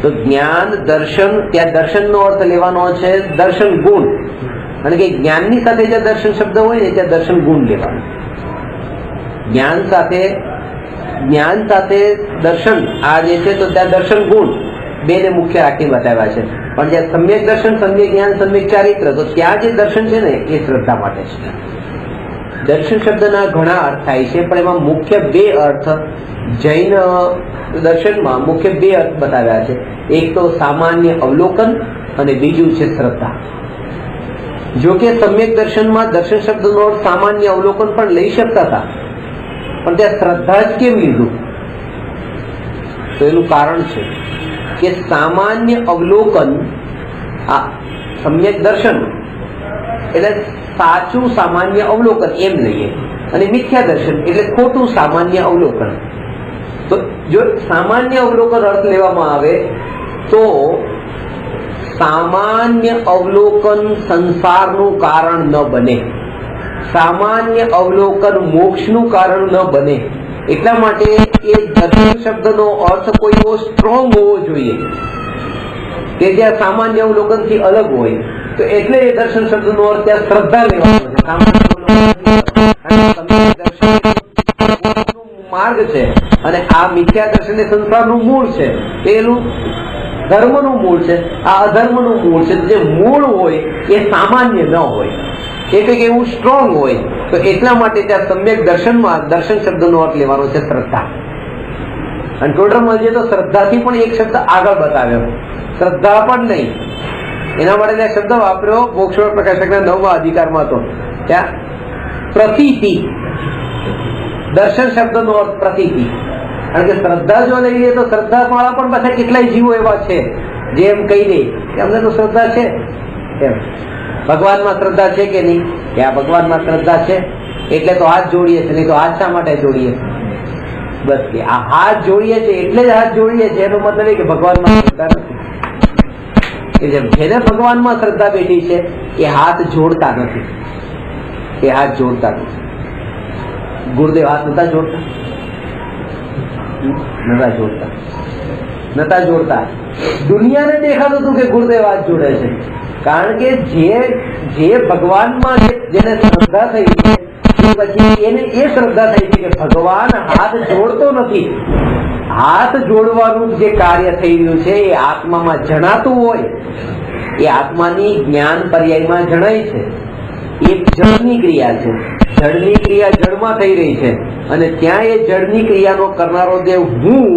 Speaker 1: તો જ્ઞાન દર્શન, ત્યાં દર્શનનો અર્થ લેવાનો છે દર્શન ગુણ. અને કે જ્ઞાનની સાથે જ્યાં દર્શન શબ્દ હોય ને ત્યાં દર્શન ગુણ લેવાનો. જ્ઞાન સાથે દર્શન આ જે છે તો ત્યાં દર્શન ગુણ બેને મુખ્ય રાખીને બતાવ્યા છે. પણ જ્યાં સમ્યક દર્શન, સમ્યક જ્ઞાન, સમ્યક ચારિત્ર, તો ત્યાં જે દર્શન છે ને એ શ્રદ્ધા માટે છે. દર્શન શબ્દના ઘણા અર્થ થાય છે, પણ એમાં મુખ્ય બે અર્થ જૈન દર્શનમાં મુખ્ય બે અર્થ બતાવ્યા છે. એક તો સામાન્ય અવલોકન અને બીજું છે શ્રદ્ધા. જો કે સમ્યક દર્શનમાં દર્શન શબ્દનો અર્થ સામાન્ય અવલોકન પણ લઈ શકતા હતા, પણ ત્યાં શ્રદ્ધા જ કેમ લીધું? તો એનું કારણ છે કે સામાન્ય અવલોકન, આ સમ્યક દર્શન એટલે સાચું સામાન્ય અવલોકન એમ લઈએ, અને મિથ્યા દર્શન એટલે ખોટું સામાન્ય અવલોકન. તો જો સામાન્ય અવલોકન અર્થ લેવામાં આવે તો સામાન્ય અવલોકન સંસારનું કારણ ન બને, સામાન્ય અવલોકન મોક્ષનું કારણ ન બને. એટલા માટે એ દર્શન શબ્દનો અર્થ કોઈ એવો સ્ટ્રોંગ હોવો જોઈએ કે જ્યાં સામાન્ય અવલોકન થી અલગ હોય. તો એટલે એ દર્શન શબ્દનો અર્થ ત્યાં શ્રદ્ધા લેવાનો છે. સામાન્ય માર્ગ છે અને આ મિથ્યા દર્શન એ સંસારનું મૂળ છે, પેલું ધર્મનું મૂળ છે, આ અધર્મનું મૂળ છે. જે મૂળ હોય એ સામાન્ય ન હોય, એ કંઈક એવું સ્ટ્રોંગ હોય. તો એટલા માટે ત્યાં સમ્યક દર્શનમાં દર્શન શબ્દનો અર્થ લેવાનો છે શ્રદ્ધા. અને ટોટરમાં જે તો શ્રદ્ધાથી પણ એક શબ્દ આગળ બતાવ્યો, શ્રદ્ધા પણ નહીં, એના માટે ત્યાં શબ્દ વાપર્યો મોક્ષ પ્રકાશકના 9મા અધિકારમાં. તો ત્યાં પ્રતીતિ, દર્શન શબ્દનો અર્થ પ્રતીતિ. કારણ કે શ્રદ્ધા જો લઈ લઈએ તો શ્રદ્ધા વાળા પણ પાછા કેટલાય જીવો એવા છે જે એમ કહી દે કે અમને તો શ્રદ્ધા છે. એમ ભગવાનમાં શ્રદ્ધા છે કે નહીં? કે આ ભગવાનમાં શ્રદ્ધા છે એટલે તો હાથ જોડીએ છીએ, નહીં તો હાથ શા માટે જોડીએ? બસ કે આ હાથ જોડીએ છીએ એટલે જ હાથ જોડીએ છીએ, એનો મતલબ એ કે ભગવાનમાં શ્રદ્ધા નથી. કે જેને ભગવાનમાં શ્રદ્ધા બેઠી છે એ હાથ જોડતા નથી, એ હાથ જોડતા નથી. ગુરુદેવ હાથ નતા જોડતા, નતા જોડતા. દુનિયાને દેખાતું હતું કે ગુરુદેવ હાથ જોડે છે, કારણ કે જે ભગવાનમાં જેને શ્રદ્ધા થઈ છે પછી એને એ શ્રદ્ધા થઈ છે કે ભગવાન હાથ જોડતો નથી. હાથ જોડવાનું જે કાર્ય થઈ રહ્યું છે એ આત્મામાં જણાતું હોય, એ આત્માની જ્ઞાન પર્યાયમાં જણાય છે. એ જળની ક્રિયા છે, જળની ક્રિયા જળમાં થઈ રહી છે, અને ત્યાં એ જળની ક્રિયાનો કરનારો જે હું,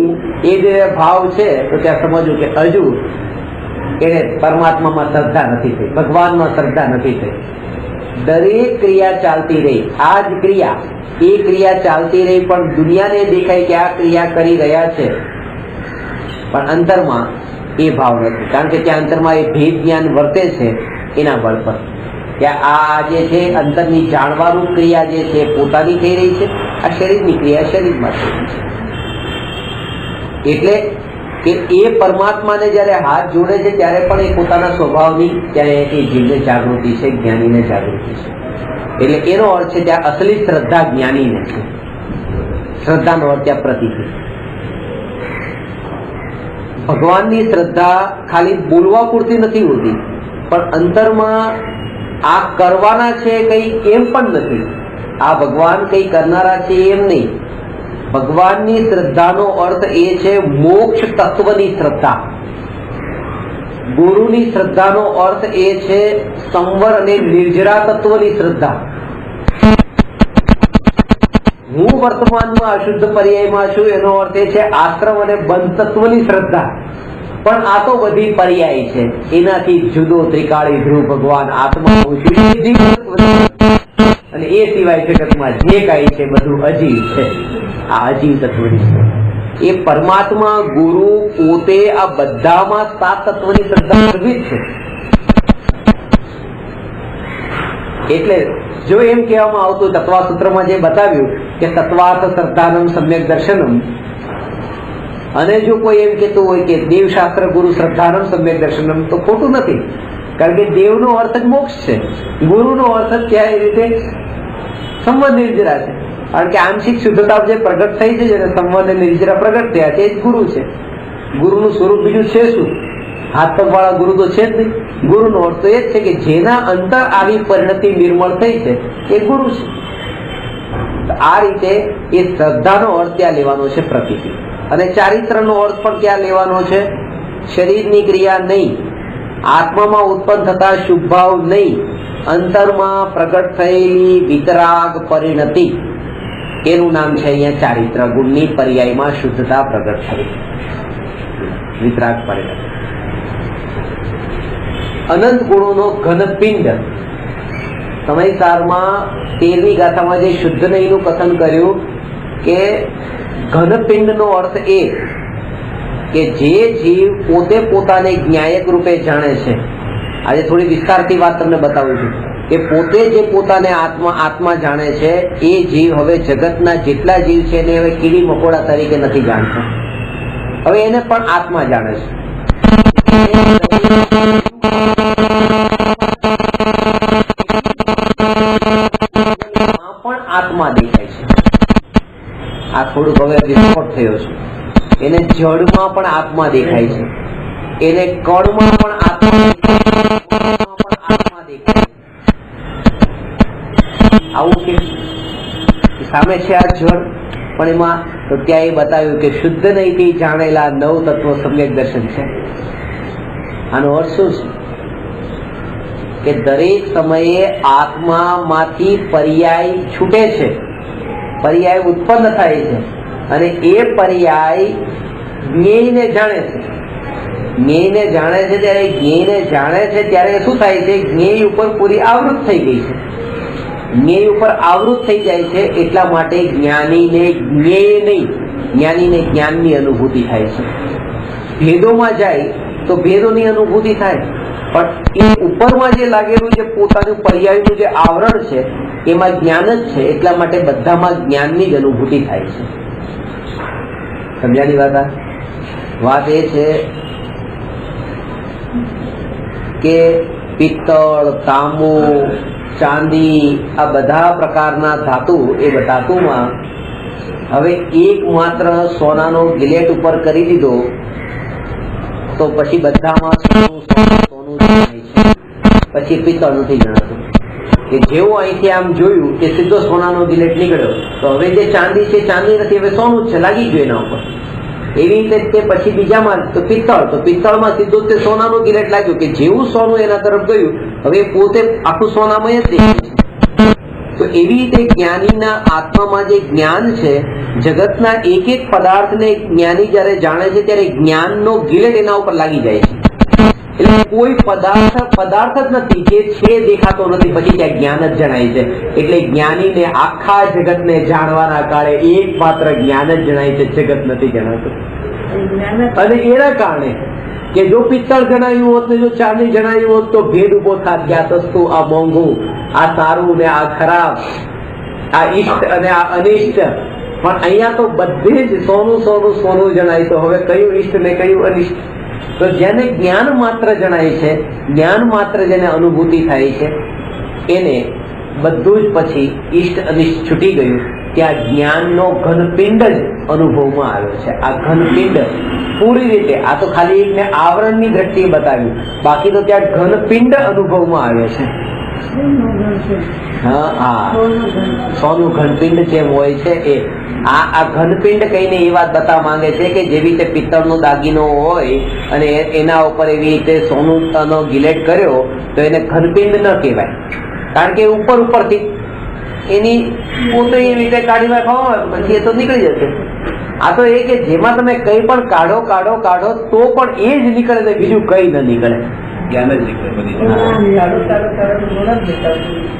Speaker 1: એ જે ભાવ છે, તો ત્યાં સમજવું કે હજુ એને પરમાત્મામાં શ્રદ્ધા નથી થઈ, ભગવાનમાં શ્રદ્ધા નથી થઈ. દરેક ક્રિયા ચાલતી રહી, આ જ ક્રિયા, એ ક્રિયા ચાલતી રહી, પણ દુનિયાને દેખાય કે આ ક્રિયા કરી રહ્યા છે, પણ અંતરમાં એ ભાવ નથી. કારણ કે ત્યાં અંતરમાં એ ભેદ જ્ઞાન વર્તે છે એના બળ પર. ત્યાં આ જે છે અંતરની જાણવાનું ક્રિયા જે છે પોતાની થઈ રહી છે, આ શરીરની ક્રિયા શરીરમાં થઈ રહી છે. એટલે કે એ પરમાત્માને જયારે હાથ જોડે છે ત્યારે પણ એ પોતાના સ્વભાવની ત્યારે એ જીવને જાગૃતિ છે, જ્ઞાનીને જાગૃતિ છે. એટલે એનો અર્થ છે ત્યાં અસલી શ્રદ્ધા જ્ઞાનીને છે. શ્રદ્ધાનો અર્થ ત્યાં પ્રતિક્રિયા. ભગવાનની શ્રદ્ધા ખાલી બોલવા પૂરતી નથી હોતી, પણ અંતરમાં આ કરવાના છે કઈ એમ પણ નથી. આ ભગવાન કઈ કરનારા છે એમ નહીં, ભગવાનની શ્રદ્ધાનો અર્થ એ છે મોક્ષ તત્વની શ્રદ્ધા. ગુરુની શ્રદ્ધાનો અર્થ એ છે સંવર અને નિર્જરા તત્વની શ્રદ્ધા. હું વર્તમાનમાં અશુદ્ધ પર્યાયમાં છું એનો અર્થ એ છે આશ્રમ અને બંધ તત્વની શ્રદ્ધા. પણ આ તો બધી પર્યાય છે, એનાથી જુદો ત્રિકાળી ધ્રુવ ભગવાન આત્મા હું છું અને એ સિવાય જગતમાં જે કાંઈ છે બધું અજીવ છે. આ અજીવ તત્વની એ પરમાત્મા ગુરુ પોતે આ બધામાં સાત તત્વની શ્રદ્ધા કરવી જ છે. એટલે જો એમ કહેવામાં આવતું તત્વાસૂત્રમાં જે બતાવ્યું કે તત્વાર્થ શ્રદ્ધાનમ સમ્યક દર્શનમ, અને જો કોઈ એમ કહેતું હોય કે દેવશાસ્ત્ર ગુરુ શ્રદ્ધાનમ સમ્યક દર્શનમ, તો ખોટું નથી. કારણ કે દેવનો અર્થ જ મોક્ષ છે, ગુરુનો અર્થ જ ક્યાંય રીતે સંવદ નિર્જરા છે. કારણ કે આંશિક શુદ્ધતા જે પ્રગટ થઈ છે જેને સંવદ અને નિર્જરા પ્રગટ થયા તે જ ગુરુ છે. ગુરુનું સ્વરૂપ બીજું છે શું? હાથ પગ વાળા ગુરુ તો છે જ નહીં. ગુરુનો અર્થ તો એ જ છે કે જેના અંતર આવી પરિણતિ નિર્મળ થઈ છે એ ગુરુ છે. આ રીતે એ શ્રદ્ધાનો અર્થ ત્યાં લેવાનો છે પ્રતીતિ, અને ચારિત્રનો અર્થ પણ ત્યાં લેવાનો છે શરીરની ક્રિયા નહીં, આત્મામાં ઉત્પન્ન થતા શુભ ભાવ નહીં, અંતરમાં પ્રગટ થયેલી વિતરાગ પરિણતિ, એનું નામ છે અહીંયા ચારિત્ર. ગુણની પર્યાયમાં શુદ્ધતા પ્રગટ થઈ વિતરાગ પરિણતિ. અનંત ગુણોનો ઘનપિંડ, સમયસારમાં 13મી ગાથામાં જે શુદ્ધ નહીંનું કથન કર્યું કે ઘનપિંડનો અર્થ એ કે જે જીવ પોતે પોતાને જ્ઞાયક રૂપે જાણે છે. આજે થોડી વિસ્તારથી વાત તમને બતાવું છું કે પોતે જે પોતાને આત્મા જાણે છે એ જીવ હવે જગતના જેટલા જીવ છે એને હવે કીડી મકોડા તરીકે નથી જાણતો. હવે એને પણ આત્મા જાણે છે. પણ આત્મા દેખાય છે. આ થોડુંક હવે વિસ્ફોટ થયો છે. એને જડમાં પણ આત્મા દેખાય છે, એને કણમાં પણ આત્મા દેખાય છે. આવું કે સામે છે આ જળ, પણ એમાં તો ત્યાં એ બતાવ્યું કે શુદ્ધ નહીંથી જાણેલા 9 તત્વ સમ્યક દર્શન છે. આનો અર્થ શું છે કે દરેક સમયે આત્મામાંથી પર્યાય છૂટે છે, પર્યાય ઉત્પન્ન થાય છે, અને એ પર્યાય જ્ઞેયને જાણે છે. જ્ઞેયને જાણે છે ત્યારે જ્ઞેયને જાણે છે ત્યારે શું થાય છે? જ્ઞેય ઉપર પૂરી આવૃત થઈ ગઈ છે. જ્ઞેય ઉપર આવૃત થઈ જાય છે એટલા માટે જ્ઞાનીને જ્ઞેય નહીં, જ્ઞાનીને જ્ઞાનની અનુભૂતિ થાય છે. ભેદોમાં જાય તો ભેદોની અનુભૂતિ થાય, પણ એ ઉપરમાં જે લાગેલું જે પોતાનું પર્યાયનું જે આવરણ છે એમાં જ્ઞાન જ છે, એટલા માટે બધામાં જ્ઞાનની જ અનુભૂતિ થાય છે. સમજાની વાત? વાત એ છે કે પિત્તળ, તાંબુ, ચાંદી, આ બધા પ્રકારના ધાતુ, એ ધાતુમાં હવે એકમાત્ર સોનાનો ગિલેટ ઉપર કરી દીધો તો પછી બધામાં સોનું જણાય છે, પછી પિત્તળ નથી જણાતું. કે જેવું અહીંથી આમ જોયું કે સીધો સોનાનો ગિલેટ નીકળ્યો તો હવે જે ચાંદી છે ચાંદી નથી, હવે સોનું જ છે, લાગી ગયું એના ઉપર. એવી રીતે તે પછી બીજામાં તો પિત્તળમાં સીધું તે સોનાનું ગિલેટ લાગ્યું કે જેવું સોનું એના તરફ ગયું હવે પોતે આખું સોનામય જ દેખાય છે. તો એવી રીતે જ્ઞાનીના આત્મામાં જે જ્ઞાન છે, જગતના એક એક પદાર્થને જ્ઞાની જ્યારે જાણે છે ત્યારે જ્ઞાનનો ગિલેટ એના ઉપર લાગી જાય છે. એટલે કોઈ પદાર્થ જ નથી જે છે દેખાતો નથી, પછી ત્યાં જ્ઞાન જ જણાય છે. એટલે જ્ઞાનીને આખા જગતને જાણવાના કાળે એકમાત્ર જ્ઞાન જ જણાય છે, જગત નથી જણાતું. અને એના કારણે કે જો પિત્તળ જણાયું હોત ને જો ચાંદી જણાયું હોત તો ભેદ ઉભો થાત કે આ સસ્તું, આ મોંઘું, આ સારું ને આ ખરાબ, આ ઈષ્ટ અને આ અનિષ્ટ. પણ અહીંયા તો બધે જ સોનું સોનું સોનું જણાય, તો હવે કયું ઈષ્ટ ને કયું અનિષ્ટ? તો જેને જ્ઞાન માત્ર જણાય છે, જ્ઞાન માત્ર જેને અનુભૂતિ થાય છે, એને બધું જ પછી ઈષ્ટ અનિષ્ટ છૂટી ગયું. ત્યાં જ્ઞાનનો ઘનપિંડ જ અનુભવમાં આવ્યો છે. આ ઘનપિંડ પૂરી રીતે, આ તો ખાલી એકને આવરણની દ્રષ્ટિએ બતાવ્યું, બાકી તો ત્યાં ઘનપિંડ અનુભવમાં આવ્યો છે. હા હા સોનું ઘનપિંડ જેમ હોય છે એ આ ઘનપિંડ કહીને એ વાત બતાવવા માંગે છે કે જેવી રીતે પિત્તળનો દાગીનો હોય અને એના ઉપર એવી રીતે સોનું ગિલેટ કર્યો તો એને ઘનપિંડ ન કહેવાય, કારણ કે ઉપર ઉપરથી એની પોતે એવી રીતે કાઢી નાખવા પછી એ તો નીકળી જશે. આ તો એ કે જેમાં તમે કઈ પણ કાઢો કાઢો કાઢો તો પણ એ જ નીકળે ને બીજું કઈ ન નીકળે, જ્ઞાન જ નીકળે.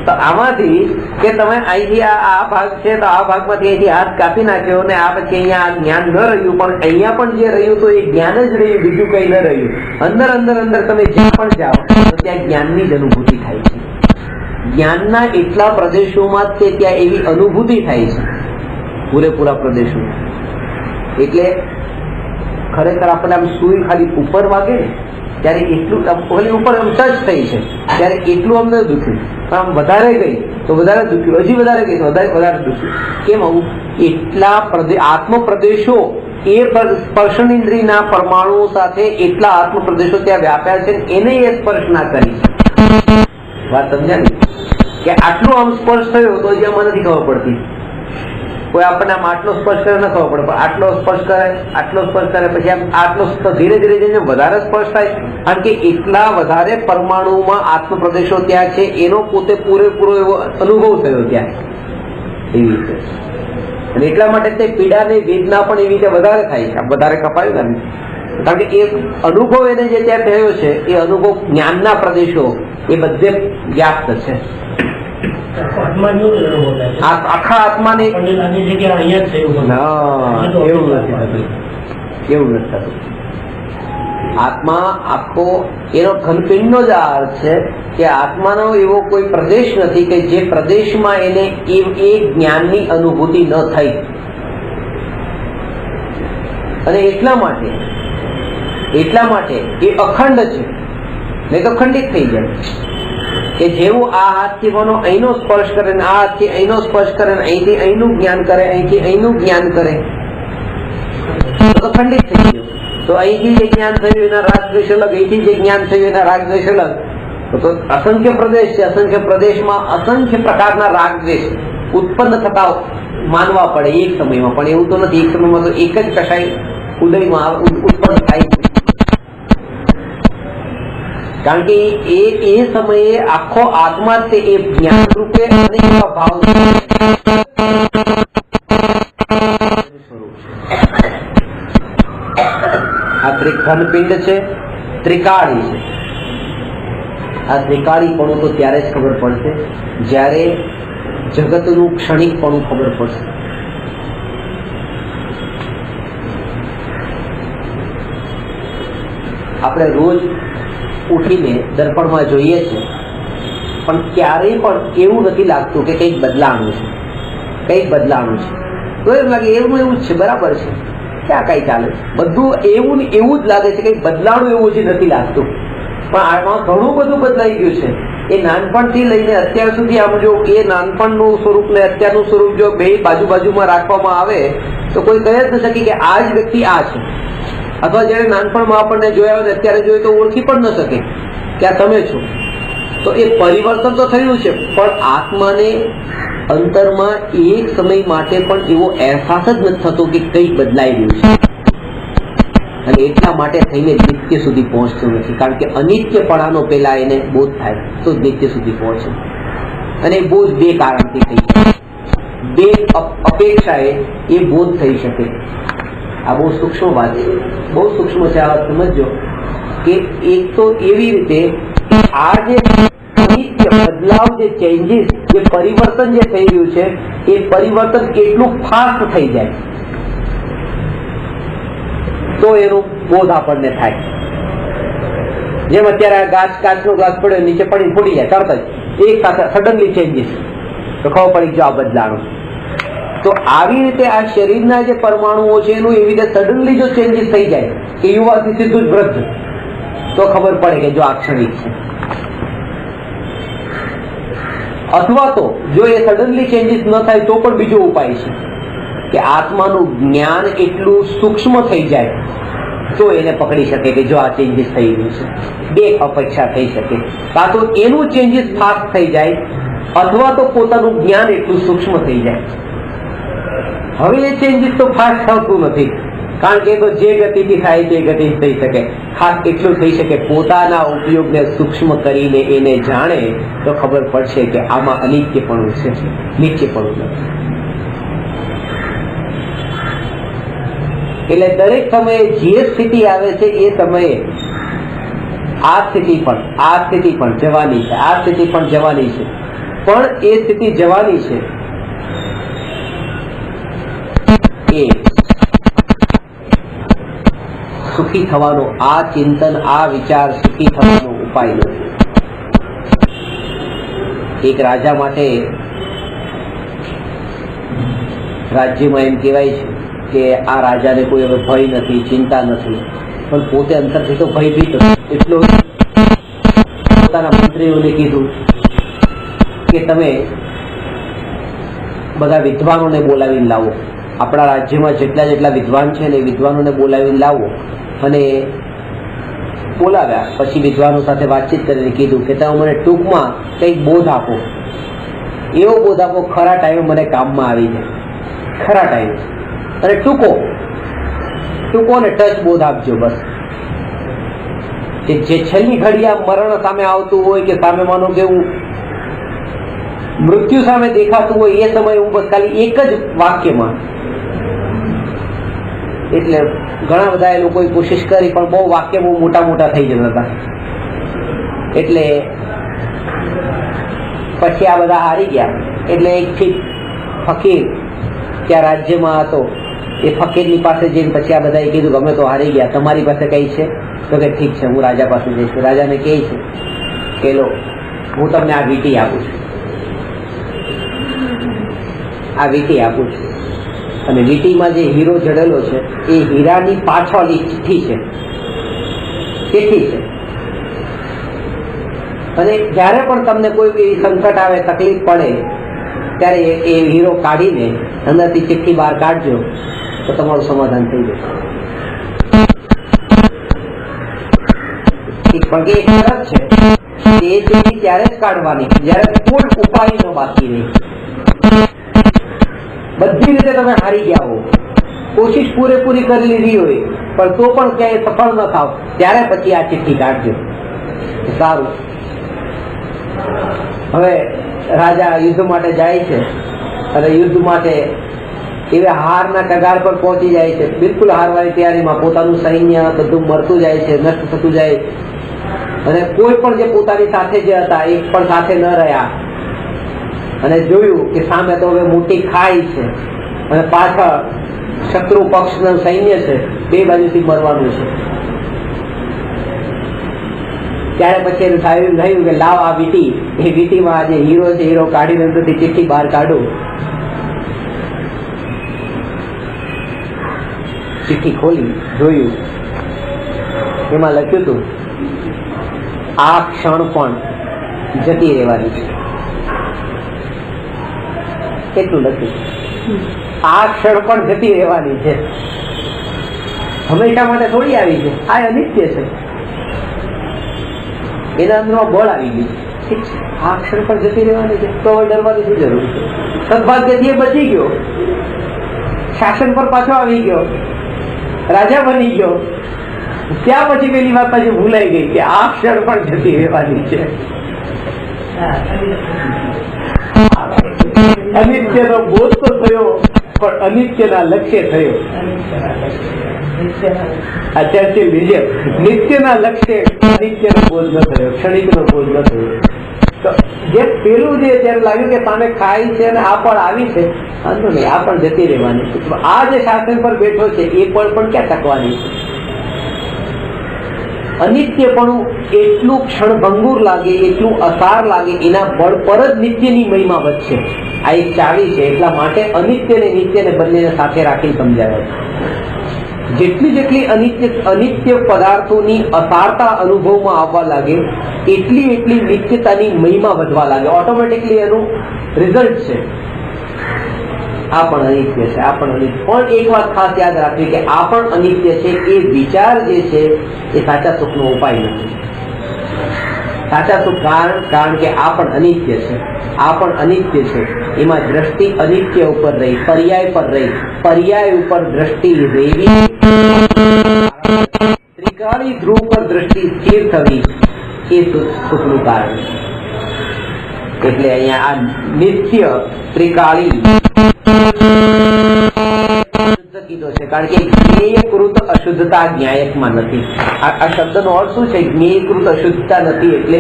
Speaker 1: તો આમાંથી કે તમે અહીંથી આ ભાગ છે તો આ ભાગમાંથી અહીંથી હાથ કાપી નાખ્યો ને આ પછી અહીંયા જ્ઞાન ન રહ્યું, પણ અહીંયા પણ જે રહ્યું તો એ જ્ઞાન જ રહ્યું, બીજું કઈ ન રહ્યું. અંદર અંદર અંદર તમે જ્યાં પણ જાઓ તો ત્યાં જ્ઞાનની જ અનુભૂતિ થાય છે. જ્ઞાનના એટલા પ્રદેશોમાં તે ત્યાં એવી અનુભૂતિ થાય છે, પૂરેપૂરા પ્રદેશોમાં. એટલે ખરેખર આપણને આમ સૂઈ ખાલી ઉપર વાગે ને ત્યારે એટલું ખાલી ઉપર આમ ટચ થઈ છે ત્યારે એટલું અમને દુખ્યું, પણ આમ વધારે ગઈ તો વધારે દુખ્યું, હજી વધારે ગઈ તો વધારે દુખ્યું. કેમ આવું? એટલા આત્મ પ્રદેશો એ સ્પર્શનેન્દ્રિયના પરમાણુઓ સાથે એટલા આત્મ પ્રદેશો ત્યાં વ્યાપ્યા છે, એને એ સ્પર્શ ના કરી. વાત સમજ્યા ને કે આટલું આમ સ્પર્શ થયો તો હજી આમાં નથી ખબર પડતી. કોઈ આપણને આમ આટલો સ્પર્શ કરે ન ખબર પડે, પણ આટલો સ્પર્શ કરે પછી આમ આટલો ધીરે ધીરે જઈને વધારે સ્પર્શ થાય, કારણ કે એટલા વધારે પરમાણુમાં આત્મ પ્રદેશો ત્યાં છે, એનો પોતે પૂરેપૂરો એવો અનુભવ થયો ત્યાં એવી રીતે. અને એટલા માટે તે પીડા ને વેદના પણ એવી રીતે વધારે થાય છે, વધારે કપાયું ને, કારણ કે એ અનુભવ એને જે ત્યાં થયો છે એ અનુભવ જ્ઞાનના પ્રદેશો એ બધે વ્યાપ્ત છે. આખા આત્માને એવું નથી થતું. આત્મા આખો એનો ઘનપિંડનો જ અર્થ છે કે આત્માનો એવો કોઈ પ્રદેશ નથી કે જે પ્રદેશમાં એને એ જ્ઞાનની અનુભૂતિ ન થઈ. અને એટલા માટે એ અખંડ છે, નહીં તો ખંડિત થઈ જાય. કે જેવું આ હાથથી બનો અહીંનો સ્પર્શ કરે ને આ હાથથી અહીંનો સ્પર્શ કરે ને અહીંથી અહીંનું જ્ઞાન કરે, અહીંથી અહીંનું જ્ઞાન કરે તો ખંડિત થઈ ગયો. તો અહીંથી જે જ્ઞાન થયું એના રાગ દ્વેષ અલગ, અહીંથી જે જ્ઞાન થયું એના રાગ દ્વેષ અલગ. તો અસંખ્ય પ્રદેશ છે, અસંખ્ય પ્રદેશમાં અસંખ્ય પ્રકારના રાગ દ્વેષ ઉત્પન્ન થતા માનવા પડે એક સમયમાં, પણ એવું તો નથી. એક સમયમાં તો એક જ કશાય ઉદયમાં ઉત્પન્ન થાય છે, કારણ કે એ સમયે આખો આત્મા તે એ જ્ઞાન રૂપે અને એવા ભાવ આ ઘનપિંડ છે, ત્રિકાળી છે. આ ત્રિકાળીપણું તો ત્યારે જ ખબર પડશે જ્યારે જગતનું ક્ષણિકપણું ખબર પડશે. આપણે રોજ ઉઠીને દર્પણમાં જોઈએ છે, પણ ક્યારેય પણ એવું નથી લાગતું કે કંઈક બદલાણું છે. તો એમ લાગે એવું જ છે, બરાબર છે, ક્યાં કઈ ચાલે, બધું એવું જ લાગે છે, કંઈક બદલાણું એવું જ નથી લાગતું. પણ આમાં ઘણું બધું બદલાઈ ગયું છે. એ નાનપણથી લઈને અત્યાર સુધી આમ જો એ નાનપણનું સ્વરૂપ ને અત્યારનું સ્વરૂપ જો બે બાજુમાં રાખવામાં આવે તો કોઈ કહી જ ન શકે કે આ જ વ્યક્તિ આ છે. અથવા જયારે નાનપણમાં આપણને જોયા હોય અત્યારે જોઈએ તો ઓળખી પણ ન શકે કે આ તમે છો. તો એ પરિવર્તન તો થયું છે, પણ આત્માને અંતરમાં એક સમય માટે પણ એવો અહેસાસ જ નથી થતો કે કંઈક બદલાઈ ગયું છે. અને એટલા માટે થઈને નિત્ય સુધી પહોંચતું નથી, કારણ કે અનિત્યપણાનો પેલા એને બોધ થાય તો નિત્ય સુધી પહોંચે. અને બોધ બે કારણથી થઈ શકે, બે અપેક્ષાએ એ બોધ થઈ શકે. આ બહુ સૂક્ષ્મ વાત છે, બહુ સૂક્ષ્મ છે. આ વાત સમજો કે એક તો એવી રીતે આ જે અનિત્ય બદલાવ, જે ચેન્જીસ, જે પરિવર્તન જે થઈ રહ્યું છે એ પરિવર્તન કેટલું ફાસ્ટ થઈ જાય તો એનો બોધ આપણને થાય. જેમ અત્યારે કાચનો ગ્લાસ પડ્યો નીચે પડી ફૂટી જાય તરત જ એક સાથે સડનલી ચેન્જીસ, તો ખબર પડી જો આ બદલાણું. તો આવી રીતે આ શરીરના જે પરમાણુઓ છે એનું એવી રીતે સડનલી જો ચેન્જીસ થઈ જાય કે યુવાથી સીધું જ વૃદ્ધ, તો ખબર પડે કે જો આ ક્ષણિક છે. અથવા તો જો એ સડનલી ચેન્જીસ ન થાય તો પણ બીજો ઉપાય છે કે આત્માનું જ્ઞાન એટલું સૂક્ષ્મ થઈ જાય તો એને પકડી શકે કે જો આ ચેન્જીસ થઈ રહ્યું છે, બે અપેક્ષા થઈ શકે, કાં તો એનું ચેન્જીસ ફાસ્ટ થઈ જાય અથવા તો પોતાનું જ્ઞાન એટલું સૂક્ષ્મ થઈ જાય। હવે એ ચેન્જીસ તો ફાસ્ટ થતું નથી, કારણ કે તો જે ગતિથી થાય તે ગતિ થઈ શકે, ખાસ એટલું થઈ શકે પોતાના ઉપયોગને સૂક્ષ્મ કરીને એને જાણે તો ખબર પડશે કે આમાં અનિત્યપણું છે, નિત્યપણું નથી। એટલે દરેક સમયે જે સ્થિતિ આવે છે એ સમયે આ સ્થિતિ પણ જવાની છે, આ સ્થિતિ પણ જવાની છે, પણ એ સ્થિતિ જવાની છે એ સુખી થવાનો આ ચિંતન, આ વિચાર સુખી થવાનો ઉપાય નથી। એક રાજા માટે રાજ્યમાં એમ કહેવાય છે કે આ રાજાને કોઈ હવે ભય નથી, ચિંતા નથી, પણ પોતે અંતરથી તો ભયભીત હતો। એટલો પોતાના મંત્રીઓને કીધું કે તમે બધા વિદ્વાનોને બોલાવીને લાવો, આપણા રાજ્યમાં જેટલા વિદ્વાન છે ને એ વિદ્વાનોને બોલાવીને લાવો। અને બોલાવ્યા પછી વિદ્વાનો સાથે વાતચીત કરીને કીધું કે તમે મને ટૂંકમાં કંઈક બોધ આપો, એવો બોધ આપો ખરા ટાઈમે મને કામમાં આવી જાય, ખરા ટાઈમે, અને ટૂંકો ને ટચ બોધ આપજો બસ, કે જે છેલ્લી ઘડી આ મરણ સામે આવતું હોય કે સામે માનો કે હું મૃત્યુ સામે દેખાતું હોય એ સમયે હું બસ ખાલી એક જ વાક્યમાં, એટલે ઘણા બધા એ લોકોએ કોશિશ કરી પણ બહુ વાક્ય બહુ મોટા થઈ જતા હતા, એટલે પછી આ બધા હારી ગયા। એટલે એક ફકીર ત્યાં રાજ્યમાં હતો, એ ફકીરની પાસે જઈને પછી આ બધાએ કીધું કે અમે તો હારી ગયા, તમારી પાસે કઈ છે? તો કે ઠીક છે, હું રાજા પાસે જઈશ। રાજાને કહે છે કે લો હું તમને આ વીંટી આપું છું, આ વીંટી આપું છું, અને વીંટીમાં જે હીરો જડેલો છે એ હીરાની પાછળ એક ચિઠ્ઠી છે, અને જ્યારે પણ તમને કોઈ સંકટ આવે, તકલીફ પડે ત્યારે એ હીરો કાઢીને અંદરથી ચિઠ્ઠી બહાર કાઢજો તો તમારું સમાધાન થઈ જશે। પણ એ શરત છે કે એ ચિઠ્ઠી ત્યારે જ કાઢવાની જ્યારે કોઈ ઉપાય ન બાકી રહે, બધી રીતે તમે હારી ગયા હો, કોશિશ પૂરેપૂરી કરી લીધી હોય પણ તો પણ ક્યાંય સફળ ન થાવ, ત્યારે પછી આ ચિઠ્ઠી કાઢજો। સારું, હવે રાજા યુદ્ધ માટે જાય છે અને યુદ્ધ માટે એવા હારના કગાર પર પહોંચી જાય છે, બિલકુલ હારવાની તૈયારીમાં, પોતાનું સૈન્ય બધું મરતું જાય છે, નષ્ટ થતું જાય, અને કોઈ પણ જે પોતાની સાથે જે હતા એક પણ સાથે ન રહ્યા, અને જોયું કે સામે તો હવે મોટી ખાઈ છે અને પાછળ શત્રુ પક્ષનું સૈન્ય છે, બે બાજુથી મરવાનું છે। ત્યારે પછી એનું થયું કે લાવ આ વીંટી, એ વીંટીમાં આજે હીરો છે, હીરો કાઢીને અંદરથી ચિઠ્ઠી બહાર કાઢું। ચિઠ્ઠી ખોલી જોયું, એમાં લખ્યું હતું આ ક્ષણ પણ જતી રહેવાની છે, એટલું લખ્યું, આ ક્ષણ પણ જતી રહેવાની છે, હંમેશા માટે થોડી આવી છે, આ અનિત્ય છે, એના અંદરમાં બળ આવી ગયું, ઠીક છે, આ ક્ષણ પણ જતી રહેવાની છે, તો હવે ડરવાની શું જરૂર છે? સદભાગ્યથી એ બચી ગયો, શાસન પર પાછો આવી ગયો, રાજા બની ગયો, ત્યાં પછી પેલી વાત પાછી ભૂલાઈ ગઈ કે આ ક્ષણ પણ જતી રહેવાની છે। અનિત્યનો બોધ તો થયો પણ અનિત્યના લક્ષ્ય થયો। અત્યારથી બીજે નિત્યના લક્ષ્ય અનિત્યનો બોધ ન થયો, ક્ષણિકનો બોધ ન થયો। તો જે પેલું જે ત્યારે લાગ્યું કે સામે ખાઈ છે અને આ પણ આવી છે, વાંધો નહીં, આ પણ જતી રહેવાની છે, આ જે શાસન પર બેઠો છે એ પણ ક્યાં ટકવાની છે? અનિત્યપણું એટલું ક્ષણભંગુર લાગે, એટલું અસાર લાગે, એના બળ પર જ નિત્યની મહિમા વધશે। આ એક ચાવી છે, એટલા માટે અનિત્ય ને નિત્યને બંનેને સાથે રાખીને સમજાવ્યા છે। જેટલી અનિત્ય પદાર્થોની અસારતા અનુભવમાં આવવા લાગે એટલી નિત્યતાની મહિમા વધવા લાગે, ઓટોમેટિકલી એનું રિઝલ્ટ છે। આ પણ અનિત્ય છે, આ પણ અનિત્ય. પણ એક વાત ખાસ યાદ રાખવી કે આ પણ અનિત્ય છે એ વિચાર જે છે એ સાચા સુખનો ઉપાય નથી. સાચા સુખ કારણ કે આ પણ અનિત્ય છે, આ પણ અનિત્ય છે, એમાં દ્રષ્ટિ અનિત્ય ઉપર રહી, પર્યાય પર રહી, પર્યાય ઉપર દ્રષ્ટિ રેવી, ત્રિકાળી ધ્રુવ પર દ્રષ્ટિ સ્થિર થવી એ સુખનું કારણ છે. એટલે અહીંયા આ નિત્ય ત્રિકાળી કીધો છે કારણ કે જ્ઞેયકૃત અશુદ્ધતા જ્ઞાયકમાં નથી. આ શબ્દનો અર્થ શું છે? જ્ઞેયકૃત અશુદ્ધતા નથી એટલે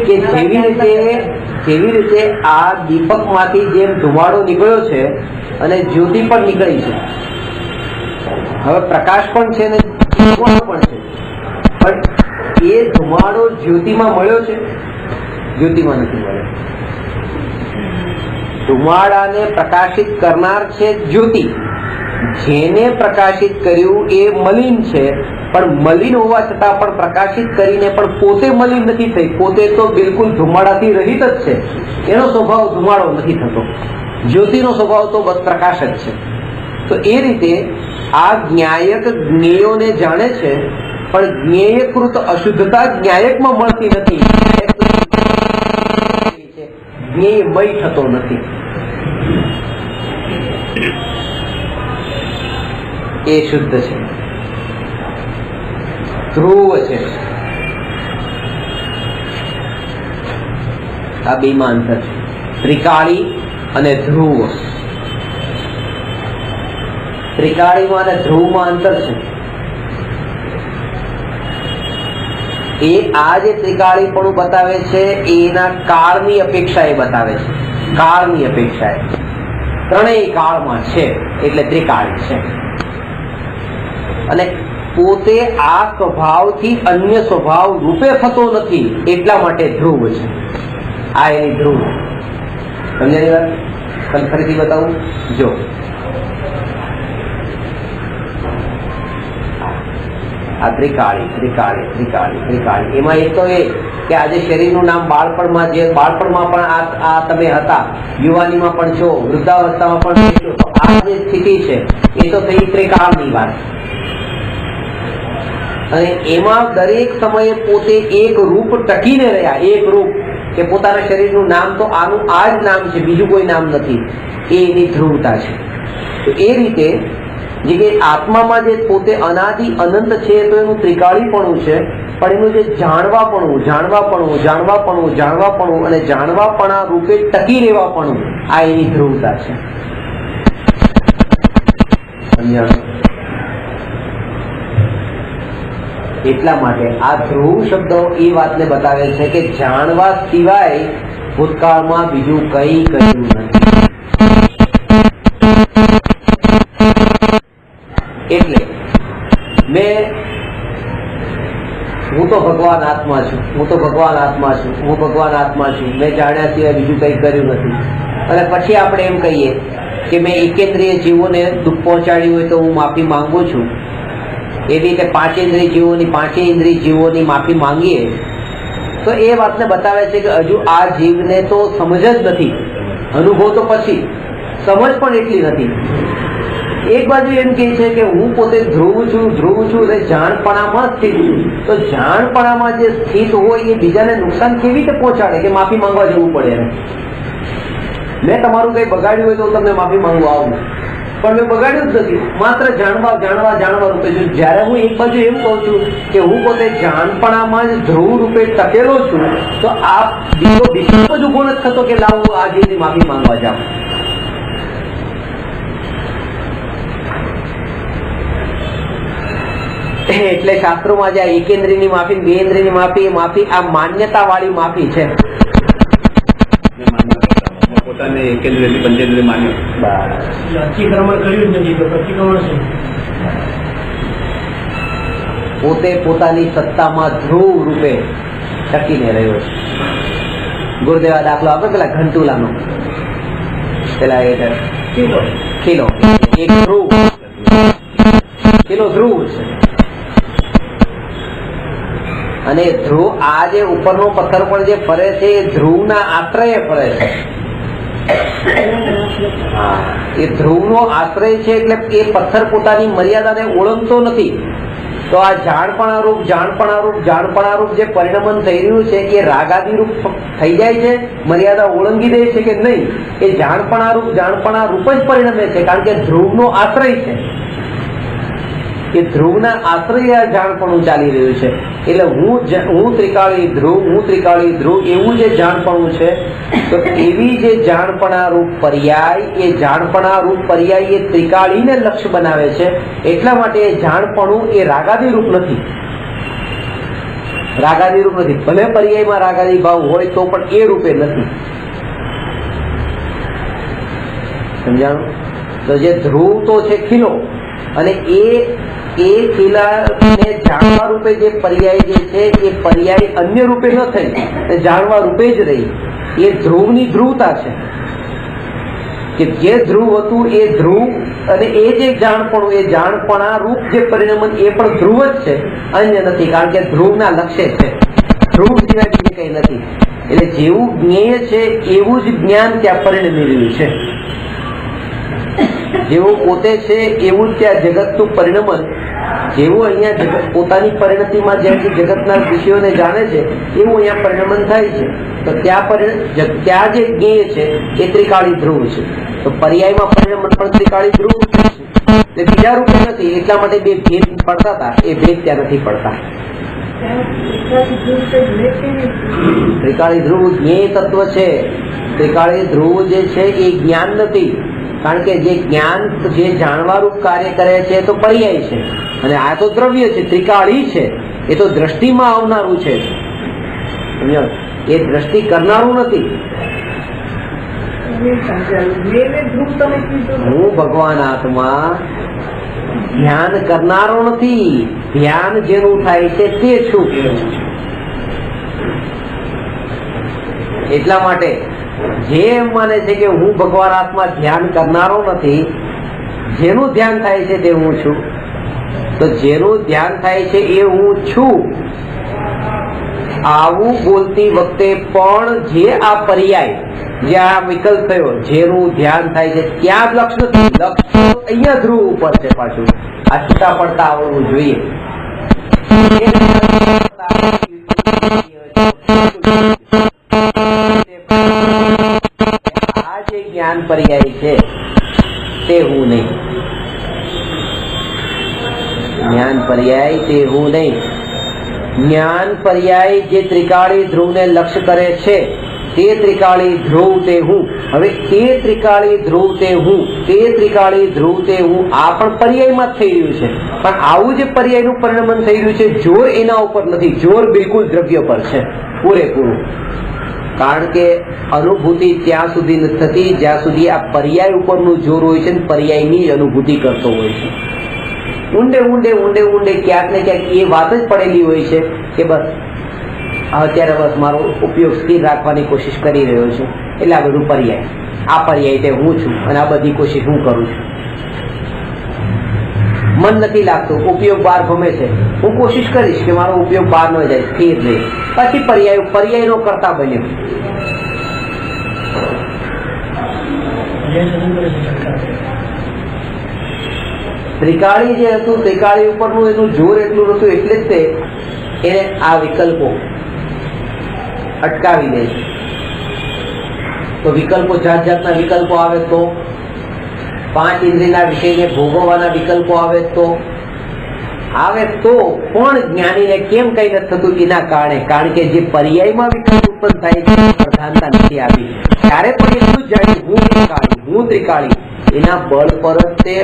Speaker 1: કે જેવી રીતે આ દીપક માંથી જેમ ધુમાડો નીકળ્યો છે અને જ્યોતિ પણ નીકળી છે, હવે પ્રકાશ પણ છે ને ધુમાડો પણ છે, પણ એ ધુમાડો જ્યોતિમાં મળ્યો છે? જ્યોતિમાં નથી મળ્યો. ધુમાડાને પ્રકાશિત કરનાર છે જ્યોતિ, જેને પ્રકાશિત કર્યું એ મલિન છે, પણ મલિન હોવા છતાં પણ પ્રકાશિત કરીને પણ પોતે મલિન નથી થઈ, પોતે તો બિલકુલ ધુમાડાથી રહિત જ છે. એનો સ્વભાવ ધુમાડો નથી થતો, જ્યોતિનો સ્વભાવ તો બસ પ્રકાશ જ છે. તો એ રીતે આ જ્ઞાયક જ્ઞેયોને જાણે છે, પણ જ્ઞેયકૃત અશુદ્ધતા જ્ઞાયકમાં મળતી નથી, જ્ઞેયમય થતો નથી. એ શુદ્ધ છે, ધ્રુવ છે. આ બેમાં અંતર છે, ત્રિકાળી અને ધ્રુવ. ત્રિકાળીમાં અને ધ્રુવમાં અંતર છે. એ આ જે ત્રિકાળીપણું બતાવે છે એના કાળની અપેક્ષા એ બતાવે છે, કાળની અપેક્ષા. ત્રણેય કાળમાં છે એટલે ત્રિકાળી છે. અને પોતે આ સ્વભાવથી અન્ય સ્વભાવ રૂપે થતો નથી એટલા માટે ધ્રુવ છે. આ એની ધ્રુવ. સમજાય વાત? ફરીથી બતાવું. જો આ ત્રિકાળી ત્રિકાળી ત્રિકાળી ત્રિકાળી, એમાં એક તો એ કે આજે શરીરનું નામ બાળપણમાં પણ આ તમે હતા, યુવાનીમાં પણ છો, વૃદ્ધાવસ્થામાં પણ છો, તો આ જે સ્થિતિ છે એ તો થઈ ત્રિકાળની વાત. અને એમાં દરેક સમયે પોતે એક રૂપ ટકીને રહ્યા, એક રૂપ કે પોતાના શરીરનું નામ તો આનું આ જ નામ છે, બીજું કોઈ નામ નથી, એ એની ધ્રુવતા છે. તો એ રીતે જે કે આત્મામાં જે પોતે અનાદિ અનંત છે તો એનું ત્રિકાળીપણું છે, પણ એનું જે જાણવાપણું અને જાણવાપણા રૂપે ટકી રહેવાપણું, આ એની ધ્રુવતા છે. એટલા માટે આ ધ્રુવ શબ્દ એ વાતને બતાવે છે કે જાણવા સિવાય ભૂતકાળમાં બીજું કંઈ કર્યું નથી. એટલે હું તો ભગવાન આત્મા છું, મેં જાણ્યા સિવાય બીજું કંઈ કર્યું નથી. અને પછી આપણે એમ કહીએ કે મેં એકેન્દ્રિય જીવોને દુઃખ પહોંચાડ્યું હોય તો હું માફી માંગુ છું. એવી રીતે પાંચેય ઇન્દ્રિય જીવોની માફી માંગીએ તો એ વાતને બતાવે છે કે હજુ આ જીવને તો સમજ જ નથી, અનુભવ તો પછી, સમજ પણ એટલી નથી. એક બાજુ એમ કહે છે કે હું પોતે ધ્રુવ છું એટલે જાણપણામાં સ્થિત છું. તો જાણપણામાં જે સ્થિત હોય એ બીજાને નુકસાન કેવી રીતે પહોંચાડે કે માફી માંગવા જવું પડે? મેં તમારું કંઈ બગાડ્યું હોય તો તમને માફી માંગવા આવું, પણ મેં બગાડ્યું જ નથી, માત્ર જાણવા રૂપે છું. જ્યારે હું એક બાજુ એમ કહું છું કે હું પોતે જાણપણામાં જ ધ્રુવ રૂપે ટકેલો છું, તો આ બીજો વિકલ્પ જ ઉભો નથી થતો કે લાવું આ જીવની માફી માંગવા જાઉં. એટલે શાસ્ત્રોમાં જે એકેન્દ્રિયની માફી, દ્વિન્દ્રિયની માફી આ માન્યતા વાળી માફી છે.
Speaker 3: પોતાને એકેન્દ્રિય પંચેન્દ્રિય માન્યો,
Speaker 2: અતિક્રમણ કર્યું જ નથી તો પ્રતિક્રમણ છે.
Speaker 1: પોતે પોતાની સત્તામાં ધ્રુવ રૂપે ટકીને રહ્યો છે. ગુરુદેવા દાખલો આપે પેલા ઘંટુલાનો, પેલા ખીલો એક ધ્રુવ, ખીલો ધ્રુવ છે અને ધ્રુવ આ જે ઉપરનો પથ્થર પણ જે ફરે છે એ ધ્રુવના આશ્રયે ફરે છે. એ ધ્રુવનો આશ્રય છે એટલે એ પથ્થર પોતાની મર્યાદાને ઓળંગતો નથી. તો આ જાણપણારૂપ જે પરિણમન થઈ રહ્યું છે એ રાગાદિરૂપ થઈ જાય છે, મર્યાદા ઓળંગી દે છે કે નહીં, એ જાણપણારૂપ જ પરિણમે છે. કારણ કે ધ્રુવનો આશ્રય છે, એ ધ્રુવના આશ્રય આ જાણપણું ચાલી રહ્યું છે. એટલે હું ત્રિકાળી ધ્રુવ એવું જે જાણપણું છે, તો એવી જે જાણપણારૂપ પર્યાય, એ જાણપણારૂપ પર્યાય એ ત્રિકાળીને લક્ષ્ય બનાવે છે. એટલા માટે એ જાણપણું એ રાગાદિરૂપ નથી. ભલે પર્યાયમાં રાગાદી ભાવ હોય તો પણ એ રૂપે નથી. સમજાણું? તો જે ધ્રુવ તો છે ખીલો, અને એ ખીલાને જાણવા રૂપે જે પર્યાય જે છે એ પર્યાય અન્ય રૂપે ન થઈ, જાણવા રૂપે જ રહી. એ ધ્રુવની ધ્રુવતા છે કે જે ધ્રુવ હતું એ ધ્રુવ, અને એ જે જાણપણું, એ જાણપણા રૂપ જે પરિણમન એ પણ ધ્રુવ જ છે, અન્ય નથી. કારણ કે ધ્રુવના લક્ષ્ય છે, ધ્રુવ સિવાય બીજું કઈ નથી. એટલે જેવું જ્ઞેય છે એવું જ જ્ઞાન ત્યાં પરિણમી રહ્યું છે. જેવું પોતે છે એવું જ ત્યાં જગતનું પરિણમન, જેવું અહીંયા પોતાની પરિણતિમાં જેમ જગતના વિષયોને જાણે છે એવું અહીંયા પરિણમન થાય છે. તો ત્યાં જે જ્ઞેય છે એ ત્રિકાળી ધ્રુવ છે. તો પર્યાયમાં પરિણમન પણ ત્રિકાળી ધ્રુવ છે, એટલે બીજા રૂપે નથી. એટલા માટે બે ભેદ પડતા હતા, એ ભેદ ત્યાં નથી પડતા. ત્રિકાળી ધ્રુવ જ્ઞેય તત્વ છે. ત્રિકાળી ધ્રુવ જે છે એ જ્ઞાન નથી. કારણ કે જે જ્ઞાન, જે જાણવારૂપ કાર્ય કરે છે એ તો પર્યાય છે, અને આ તો દ્રવ્ય છે, ત્રિકાળી છે. એ તો દ્રષ્ટિમાં આવનારું છે, એ દ્રષ્ટિ કરનારું નથી. હું ભગવાન આત્મા ધ્યાન કરનારો નથી. ધ્યાન જેનું થાય છે તે છું. એટલા માટે જે એમ માને છે કે હું ભગવાન આત્મા ધ્યાન કરનારો નથી, જેનું ધ્યાન થાય છે તે હું છું. તો જેનું ધ્યાન થાય છે એ હું છું, આવું બોલતી વખતે પણ જે આ પર્યાય, જે આ વિકલ્પ થયો, જેનું ધ્યાન થાય છે ત્યાં જ લક્ષ્ય નથી. લક્ષ્ય અહીંયા ધ્રુવ ઉપર છે. પાછું આ છૂટા પડતા આવડવું જોઈએ. આ જે જ્ઞાન પર્યાય છે તે હું નહીં. જ્ઞાન પર્યાય તે હું નહીં. જ્ઞાન પર્યાય જે ત્રિકાળી ધ્રુવને લક્ષ્ય કરે છે તે ત્રિકાળી ધ્રુવ તે હું. હવે તે ત્રિકાળી ધ્રુવ તે હું, તે ત્રિકાળી ધ્રુવ તે હું, આ પણ પર્યાયમાં જ થઈ રહ્યું છે. પણ આવું જે પર્યાયનું પરિણમન થઈ રહ્યું છે, જોર એના ઉપર નથી. જોર બિલકુલ દ્રવ્ય પર છે, પૂરેપૂરું. કારણ કે અનુભૂતિ ત્યાં સુધી નથી થતી જ્યાં સુધી આ પર્યાય ઉપરનું જોર હોય છે, પર્યાયની જ અનુભૂતિ કરતો હોય છે. ઊંડે ક્યાંક ને ક્યાંક એ વાત જ પડેલી હોય છે કે બસ અત્યારે બસ મારો ઉપયોગ સ્થિર રાખવાની કોશિશ કરી રહ્યો છું, એટલે આ બધું પર્યાય, આ પર્યાય તે હું છું, અને આ બધી કોશિશ હું કરું છું. મન નથી લાગતું, ઉપયોગ બહાર ગમે છે, હું કોશિશ કરીશ કે મારો ઉપયોગ બહાર ન જાય, સ્થિર રહે. પછી પર્યાયનો કરતા બન્યો. ત્રિકાળી જે હતું, ત્રિકાળી ઉપરનું એનું જોર એટલું હતું, એટલે જ તે એને આ વિકલ્પો અટકાવી દે છે. તો વિકલ્પો, જાત જાતના વિકલ્પો આવે તો, 5 ઇન્દ્રિયના વિષયને ભોગવવાના વિકલ્પો આવે તો પણ જ્ઞાનીને કેમ કઈ નથી થતું? એના કારણે. કારણ કે જે પર્યાયમાં વિકલ્પ ઉત્પન્ન થાય છે પ્રધાનતા નથી આવી. ત્યારે પણ એટલું જ જાણ્યું હું ત્રિકાળી. એના બળ પર જ તે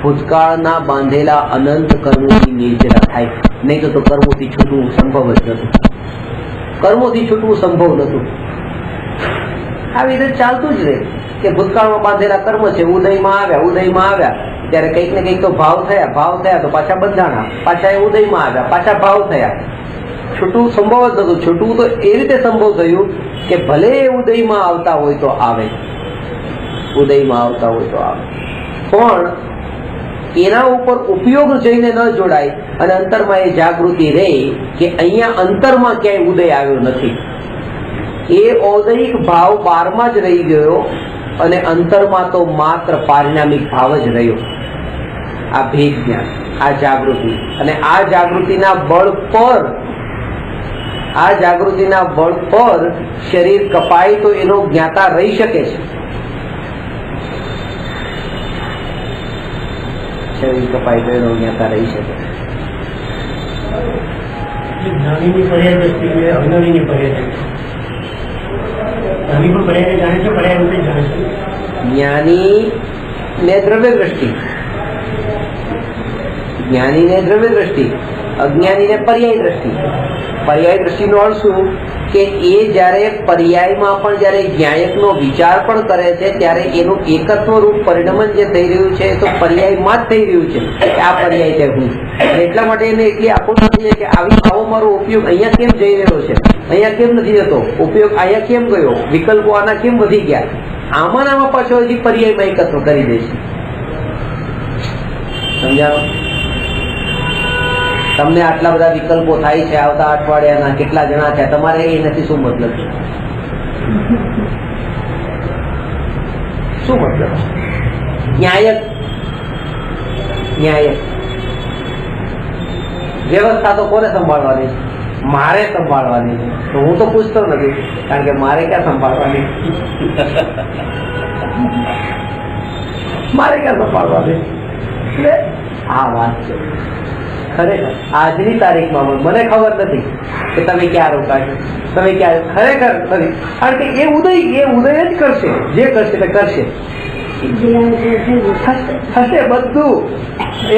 Speaker 1: ભૂતકાળના બાંધેલા અનંત કર્મોથી નિર્જરા થાય. નહીં તો કર્મોથી છૂટવું સંભવ જ નતું. કર્મોથી છૂટવું સંભવ નતું. આવી રીતે ચાલતું જ રહે કે ભૂતકાળમાં બાંધેલા કર્મ છે, ઉદયમાં આવ્યા ત્યારે કંઈક ને કંઈક તો ભાવ થયા તો પાછા બંધાણા, પાછા ઉદયમાં આવ્યા, પાછા ભાવ થયા. છૂટવું સંભવ જ નતું. છૂટવું તો એ રીતે સંભવ થયું કે ભલે ઉદયમાં આવતા હોય તો આવે, પણ એના ઉપર ઉપયોગ જઈને ન જોડાય અને અંતરમાં એ જાગૃતિ રહે કે અહીંયા અંતરમાં ક્યાંય ઉદય આવ્યો નથી, એ ઔદયિક ભાવ બારમાં જ રહી ગયો અને અંતરમાં તો માત્ર પારિણામિક ભાવ જ રહ્યો. આ ભેદ જ્ઞાન, આ જાગૃતિ, અને આ જાગૃતિના બળ પર શરીર કપાય તો એનો જ્ઞાતા રહી શકે છે. શરીર કપાય તો એનો જ્ઞાતા રહી શકે.
Speaker 2: જ્ઞાનીની પર્યાય દ્રષ્ટિ અને અજ્ઞાનીની પર્યાય દ્રષ્ટિ. જ્ઞાની પણ પર્યાય જાણે છે, પર્યાય રૂપે જાણે છે.
Speaker 1: જ્ઞાની ને દ્રવ્ય દ્રષ્ટિ, જ્ઞાની ને દ્રવ્ય દ્રષ્ટિ, અજ્ઞાની ને પર્યાય દ્રષ્ટિ. પર્યાય દ્રષ્ટિનો અર્થ શું કે એ જ્યારે પર્યાયમાં પણ જ્યારે જ્ઞાયકનો વિચાર પણ કરે છે ત્યારે એનું એકત્વ રૂપ પરિણમન જે થઈ રહ્યું છે તો પર્યાયમાં જ થઈ રહ્યું છે કે આ પર્યાય છે હું. એટલા માટે એને એટલી આકૃતિ છે કે આવો મારો ઉપયોગ અહીંયા કેમ જઈ રહ્યો છે, અહીંયા કેમ નથી જતો, ઉપયોગ અહીંયા કેમ ગયો, વિકલ્પો આના કેમ વધી ગયા, આમાં પાછો હજી પર્યાયમાં એકત્વ કરી દે છે. સમજાવો? તમને આટલા બધા વિકલ્પો થાય છે આવતા અઠવાડિયાના, કેટલા જણા છે, તમારે એ નથી, શું મતલબ? શું મતલબ? ન્યાયક વ્યવસ્થા તો કોને સંભાળવાની? મારે સંભાળવાની છે. તો હું તો પૂછતો નથી, કારણ કે મારે ક્યાં સંભાળવાની, મારે ક્યાં સંભાળવાની. એટલે આ વાત છે. ખરેખર આજની તારીખમાં મને ખબર નથી કે તમે ક્યાં રોકાશો, તમે ક્યાં, ખરેખર નથી. કારણ કે એ ઉદય જ કરશે, જે કરશે તે કરશે, થશે બધું.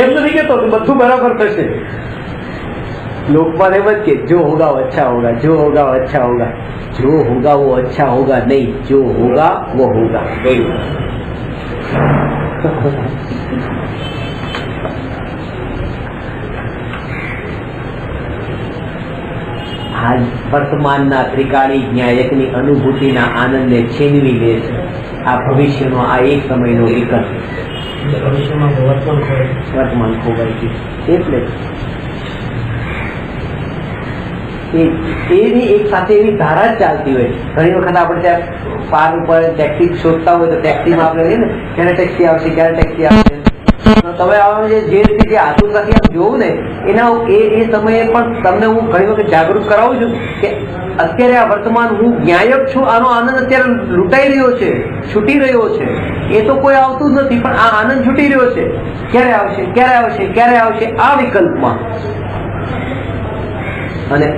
Speaker 1: એમ નથી કેતો કે બધું બરાબર થશે. લોકમાં એમ જ કે જો હોગા વો અચ્છા હોગા, જો હોગા વો અચ્છા હોગા, જો હોગા વો અચ્છા હોગા નહીં, જો હોગા વો હોગા. આજ વર્તમાનના ત્રિકાળી ન્યાયકની અનુભૂતિના આનંદને છીનવી લે છે આ ભવિષ્યનો આ એક સમયનો વિકલ્પ. વર્તમાન ખોવાય છે. એટલે એની એક સાથે એવી ધારા જ ચાલતી હોય. ઘણી વખત આપણે ત્યાં પાર ઉપર ટેક્સી શોધતા હોય તો ટેક્સીમાં આપણે લઈએ ને, ક્યારે ટેક્સી આવશે, ક્યારે ટેક્સી આવશે. તમે જે રીતે જે આતુરતાથી આમ જોવું ને એના એ સમયે પણ તમને હું ઘણી વખત જાગૃત કરાવું છું કે અત્યારે આ વર્તમાન હું જ્ઞાયક છું, આનો આનંદ અત્યારે લૂંટાઈ રહ્યો છે, છૂટી રહ્યો છે. એ તો કોઈ આવતું જ નથી, પણ આ આનંદ છૂટી રહ્યો છે. ક્યારે આવશે, ક્યારે આવશે, ક્યારે આવશે, આ વિકલ્પમાં. અને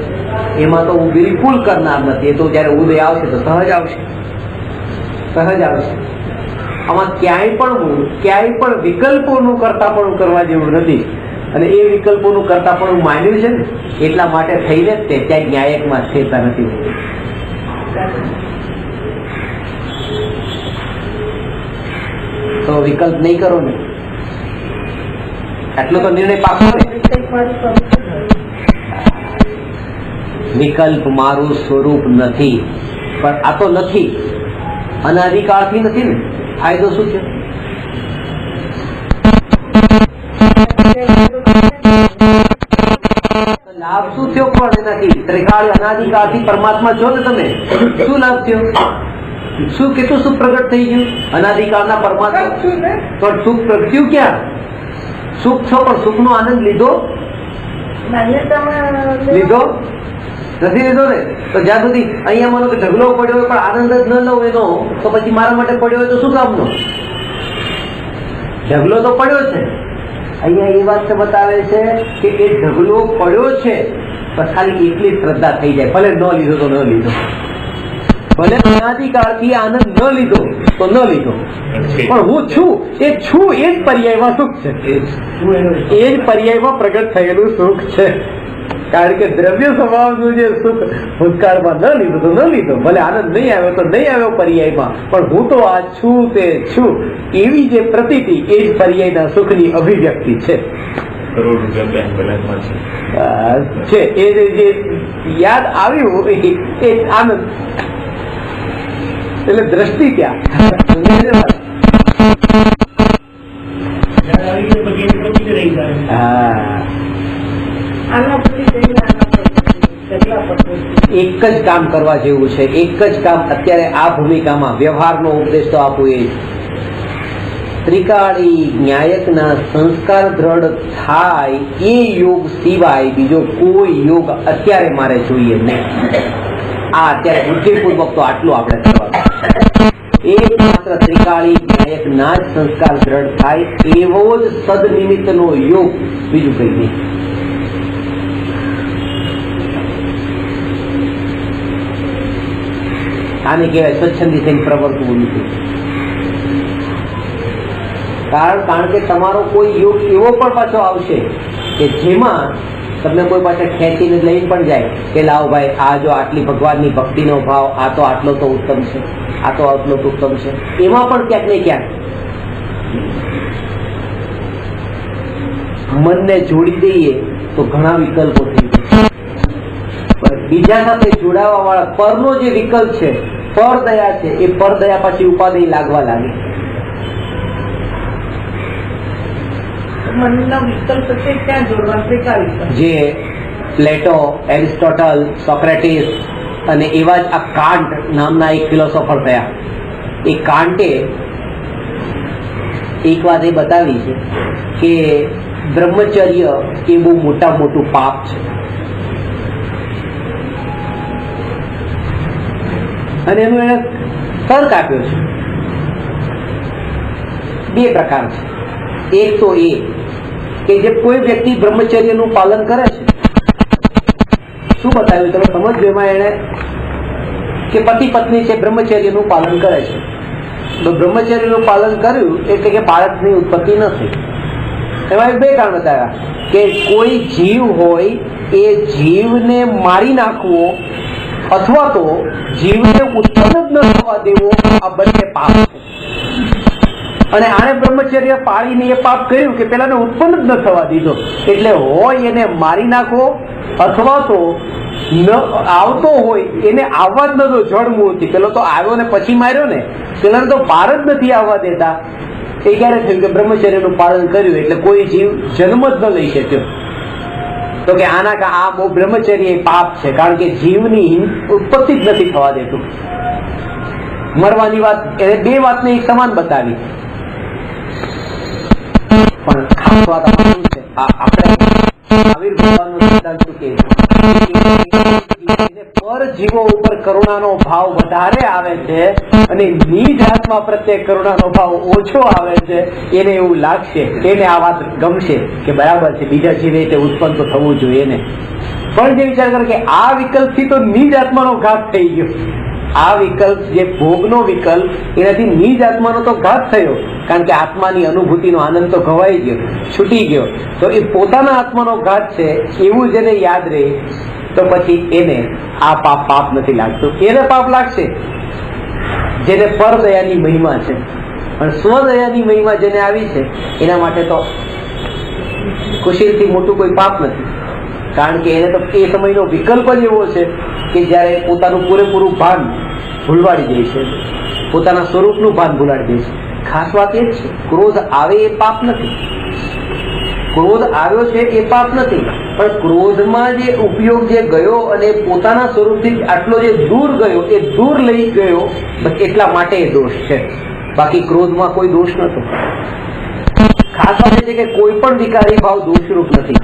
Speaker 1: એમાં તો હું બિલકુલ કરનાર નથી. એ તો જયારે ઉદય આવશે તો સહજ આવશે, સહજ આવશે. આમાં ક્યાંય પણ વિકલ્પોનું કરતા પણ કરવા જેવું નથી. અને એ વિકલ્પોનું કરતા પણ માન્યું છે ને એટલા માટે થઈને જ તે ત્યાં ન્યાયકમાં સ્થિરતા નથી. તો વિકલ્પ નહીં કરો ને, આટલો તો નિર્ણય પાકો ને. વિકલ્પ મારું સ્વરૂપ નથી, પણ આ તો નથી, અનાદિકાળથી નથી ને. ફાયદો શું છે? લાભ શું થયો? પણ એનાથી ત્રિકાળ અનાદિકાળથી પરમાત્મા છો ને તમે, શું લાભ થયો? શું કેટલું સુખ પ્રગટ થઈ ગયું અનાદિકાળના પરમાત્મા. પણ સુખ પ્રગટ્યું ક્યાં? સુખ છો પણ સુખનો આનંદ લીધો નથી લીધો ને. તો જ્યાં સુધી અહીંયા માનો કે ઢગલો પડ્યો હોય પણ આનંદ જ ન લઉં એનો, તો પછી મારા માટે પડ્યો હોય તો શું કામનો? ઢગલો તો પડ્યો છે. અહીંયા એ વાત બતાવે છે કે એ ઢગલો પડ્યો છે પણ ખાલી એટલી શ્રદ્ધા થઈ જાય, ભલે ન લીધો તો ન લીધો, ભલે અનાદિકાળથી આનંદ ન લીધો તો ન લીધો, પણ હું છું એ છું. એ જ પર્યાયમાં સુખ છે, એ જ પર્યાયમાં પ્રગટ થયેલું સુખ છે. કારણ કે દ્રવ્ય સ્વભાવનું જે સુખ ભૂતકાળમાં ન લીધું તો ન લીધો, ભલે આનંદ નહીં આવ્યો તો નહીં આવ્યો પર્યાયમાં, પણ હું તો આ છું તે છું એવી જે પ્રતીતિ એ જ પર્યાયના સુખની અભિવ્યક્તિ છે. એ જે યાદ આવ્યું એ આનંદ. એટલે દ્રષ્ટિ ત્યાં
Speaker 2: રીતે રહી જાય.
Speaker 1: હા,
Speaker 4: આના પછી જઈને આના પછી કેટલા પદ્ધતિ
Speaker 1: એક જ કામ કરવા જેવું છે. એક જ કામ અત્યારે આ ભૂમિકામાં વ્યવહારનો ઉપદેશ તો આપવું એ ત્રિકાળી ન્યાયકના સંસ્કાર દ્રઢ થાય એ યોગ સિવાય બીજો કોઈ યોગ અત્યારે મારે જોઈએ નહીં. આ અત્યારે બુદ્ધિપૂર્વક તો આટલું આપણે કરવાનું. એકમાત્ર ત્રિકાળી ન્યાયકના જ સંસ્કાર દ્રઢ થાય એવો જ સદનિમિત્તનો યોગ, બીજું કઈ નહીં. આને કહેવાય સ્વચ્છંદી થઈને પ્રવર્તવું નથી. કારણ કે તમારો કોઈ યોગ એવો પણ પાછો આવશે કે જેમાં તમને કોઈ પાછળ ખેંચીને લઈને પણ જાય કે લાવ ભાઈ, આ જો આટલી ભગવાનની ભક્તિનો ભાવ, આ તો આટલો તો ઉત્તમ છે, આ તો આટલો તો ઉત્તમ છે. એમાં પણ ક્યાંક ને ક્યાંક મનને જોડી દઈએ તો ઘણા વિકલ્પો થઈ જાય. પણ બીજા સાથે જોડાવા વાળા પરનો જે વિકલ્પ છે, પરદયા છે, એ પરદયા પછી ઉપાધિ લાગવા લાગે.
Speaker 4: મનનો વિકલ્પ છે ત્યાં જોડવા સ્વીકારી શકે.
Speaker 1: જે પ્લેટો, એરિસ્ટોટલ, સોક્રેટિસ અને એવા જ આ કાન્ટ નામના એક ફિલોસોફર થયા. એ કાન્ટે એક વાત એ બતાવી છે કે બ્રહ્મચર્ય એ બહુ મોટું પાપ છે. અને એનું એને તર્ક આપ્યો છે. બે પ્રકાર છે. એક તો એ કે જે કોઈ વ્યક્તિ બ્રહ્મચર્યનું પાલન કરે છે, શું બતાવ્યું તમે સમજો. એમાં એને કે પતિ પત્ની છે, બ્રહ્મચર્યનું પાલન કરે છે. તો બ્રહ્મચર્યનું પાલન કર્યું એટલે કે બાળકની ઉત્પત્તિ ન થઈ. એમાં બે કારણ બતાવ્યા કે કોઈ જીવ હોય એ જીવને મારી નાખવો અથવા તો જીવને ઉત્પન્ન જ ન થવા દેવો, આ બંને પાપ છે. અને આને બ્રહ્મચર્ય પાળીને એ પાપ કર્યું કે પેલાને ઉત્પન્ન જ ન થવા દીધો. એટલે હોય એને મારી નાખો અથવા તો આવતો હોય એને આવવા જ ન દો જળમૂળથી. પેલો તો આવ્યો ને પછી માર્યો ને, પેલાને તો બહાર જ નથી આવવા દેતા. એ ક્યારે થયું કે બ્રહ્મચર્યનું પાલન કર્યું એટલે કોઈ જીવ જન્મ જ ન લઈ શક્યો. તો કે આના આ બહુ બ્રહ્મચર્ય એ પાપ છે, કારણ કે જીવની ઉત્પત્તિ જ નથી થવા દેતું. મરવાની વાત એને બે વાતને એક સમાન બતાવી. પણ ખાસ વાત શું છે, આપણે આવિર્ભાવનો સિદ્ધાંત શું કહે છે, પર જીવો ઉપર કરુણાનો ભાવ વધારે આવે છે અને નિજ આત્મા પ્રત્યે કરુણાનો ભાવ ઓછો આવે છે. એને એવું લાગશે, એને આ વાત ગમશે કે બરાબર છે, બીજા જીવે તે ઉત્પન્ન તો થવું જોઈએ ને. પણ જે વિચાર કરે કે આ વિકલ્પથી તો નિજ આત્માનો ઘાત થઈ ગયો. આ વિકલ્પ જે ભોગનો વિકલ્પ, એનાથી નિજ આત્માનો તો ઘાત થયો, કારણ કે આત્માની અનુભૂતિનો આનંદ તો ઘવાઈ ગયો, છૂટી ગયો. તો એ પોતાના આત્માનો ઘાત છે એવું જેને યાદ રહે તો પછી એને આ પાપ નથી લાગતું. એને પાપ લાગશે જેને પરદયાની મહિમા છે. પણ સ્વદયાની મહિમા જેને આવી છે એના માટે તો કુશીલથી મોટું કોઈ પાપ નથી. કારણ કે એને તો એ સમયનો વિકલ્પ જ એવો છે કે જ્યારે પોતાનું પૂરેપૂરું ભાન ભૂલવાડી દે છે, પોતાના સ્વરૂપનું ભાન ભૂલાડી દે છે. ખાસ વાત એ જ છે, ક્રોધ આવે એ પાપ નથી. ક્રોધ આવ્યો છે એ પાપ નથી, પણ ક્રોધમાં જે ઉપયોગ જે ગયો અને પોતાના સ્વરૂપથી આટલો જે દૂર ગયો, એ દૂર લઈ ગયો, બસ એટલા માટે એ દોષ છે. બાકી ક્રોધમાં કોઈ દોષ નતો. ખાસ વાત એ છે કે કોઈ પણ વિકારી ભાવ દોષરૂપ નથી.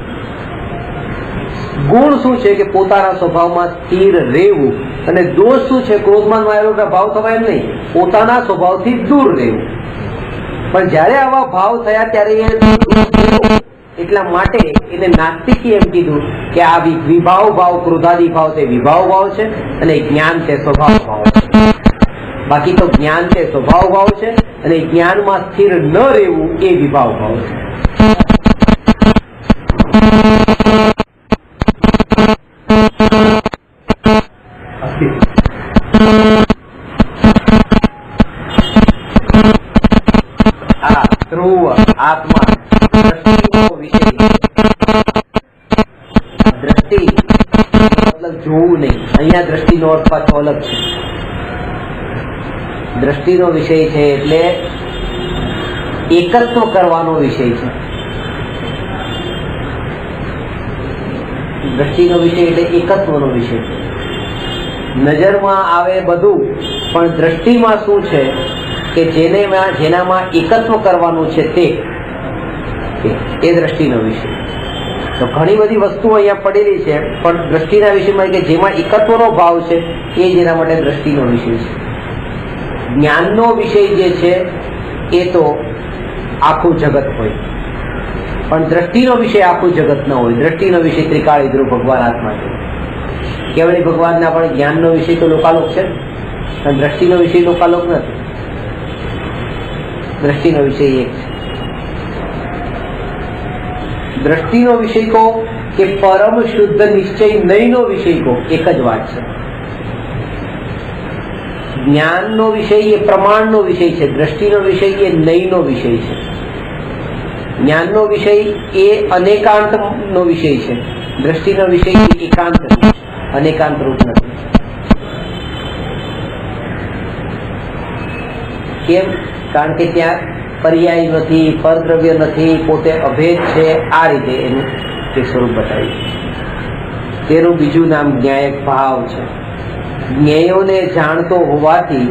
Speaker 1: ગુણ શું છે કે પોતાના સ્વભાવમાં સ્થિર રહેવું, અને દોષ શું છે, ક્રોધમાન ભાવ થવા એમ નહીં, પોતાના સ્વભાવથી દૂર રહેવું. પણ જ્યારે આવા ભાવ થયા ત્યારે એ એટલા માટે એને નાસ્તિકી એમ કીધું કે આ વિભાવ ભાવ, ક્રોધાદી ભાવ તે વિભાવ ભાવ છે અને જ્ઞાન છે સ્વભાવ ભાવ છે. બાકી તો જ્ઞાન છે સ્વભાવ ભાવ છે અને જ્ઞાનમાં સ્થિર ન રહેવું એ વિભાવ ભાવ છે. આત્મા દ્રષ્ટિનો વિષય. દ્રષ્ટિ મતલબ જોવું નહીં. અહીંયા દ્રષ્ટિનો અર્થ પાછો અલગ છે. દ્રષ્ટિનો વિષય છે એટલે એકત્વ કરવાનો વિષય છે. દ્રષ્ટિનો વિષય એટલે એકત્વનો વિષય. નજરમાં આવે બધું, પણ દ્રષ્ટિમાં શું છે કે જેનામાં એકત્વ કરવાનું છે તે એ દ્રષ્ટિનો વિષય. તો ઘણી બધી વસ્તુઓ અહીંયા પડેલી છે, પણ દ્રષ્ટિના વિષયમાં કે જેમાં એકત્વનો ભાવ છે એ જેના માટે દ્રષ્ટિનો વિષય છે. જ્ઞાનનો વિષય જે છે એ તો આખું જગત હોય, પણ દ્રષ્ટિનો વિષય આખું જગત ન હોય. દ્રષ્ટિનો વિષય ત્રિકાળી ધ્રુવ ભગવાન આત્મા છે. કેવળી ભગવાનના પણ જ્ઞાનનો વિષય તો લોકાલોક છે, અને દ્રષ્ટિનો વિષય લોકાલોક નથી. દ્રષ્ટિનો વિષય એક છે. દ્રષ્ટિનો વિષય કહો કે પરમ શુદ્ધ નિશ્ચય નયનો વિષય કહો, એક જ વાત છે. જ્ઞાનનો વિષય એ પ્રમાણનો વિષય છે, દ્રષ્ટિનો વિષય એ નયનો વિષય છે. જ્ઞાનનો વિષય એ અનેકાંતનો વિષય છે, દ્રષ્ટિનો વિષય એ એકાંત રૂપ છે, અનેકાંત રૂપ નથી. કેમ? કારણ કે ત્યાં પર્યાય નથી, પરદ્રવ્ય નથી, પોતે અભેદ છે. આ રીતે એનું તે સ્વરૂપ બતાવ્યું. તેનું બીજું નામ જ્ઞાયક ભાવ છે. જ્ઞેયોને જાણતો હોવાથી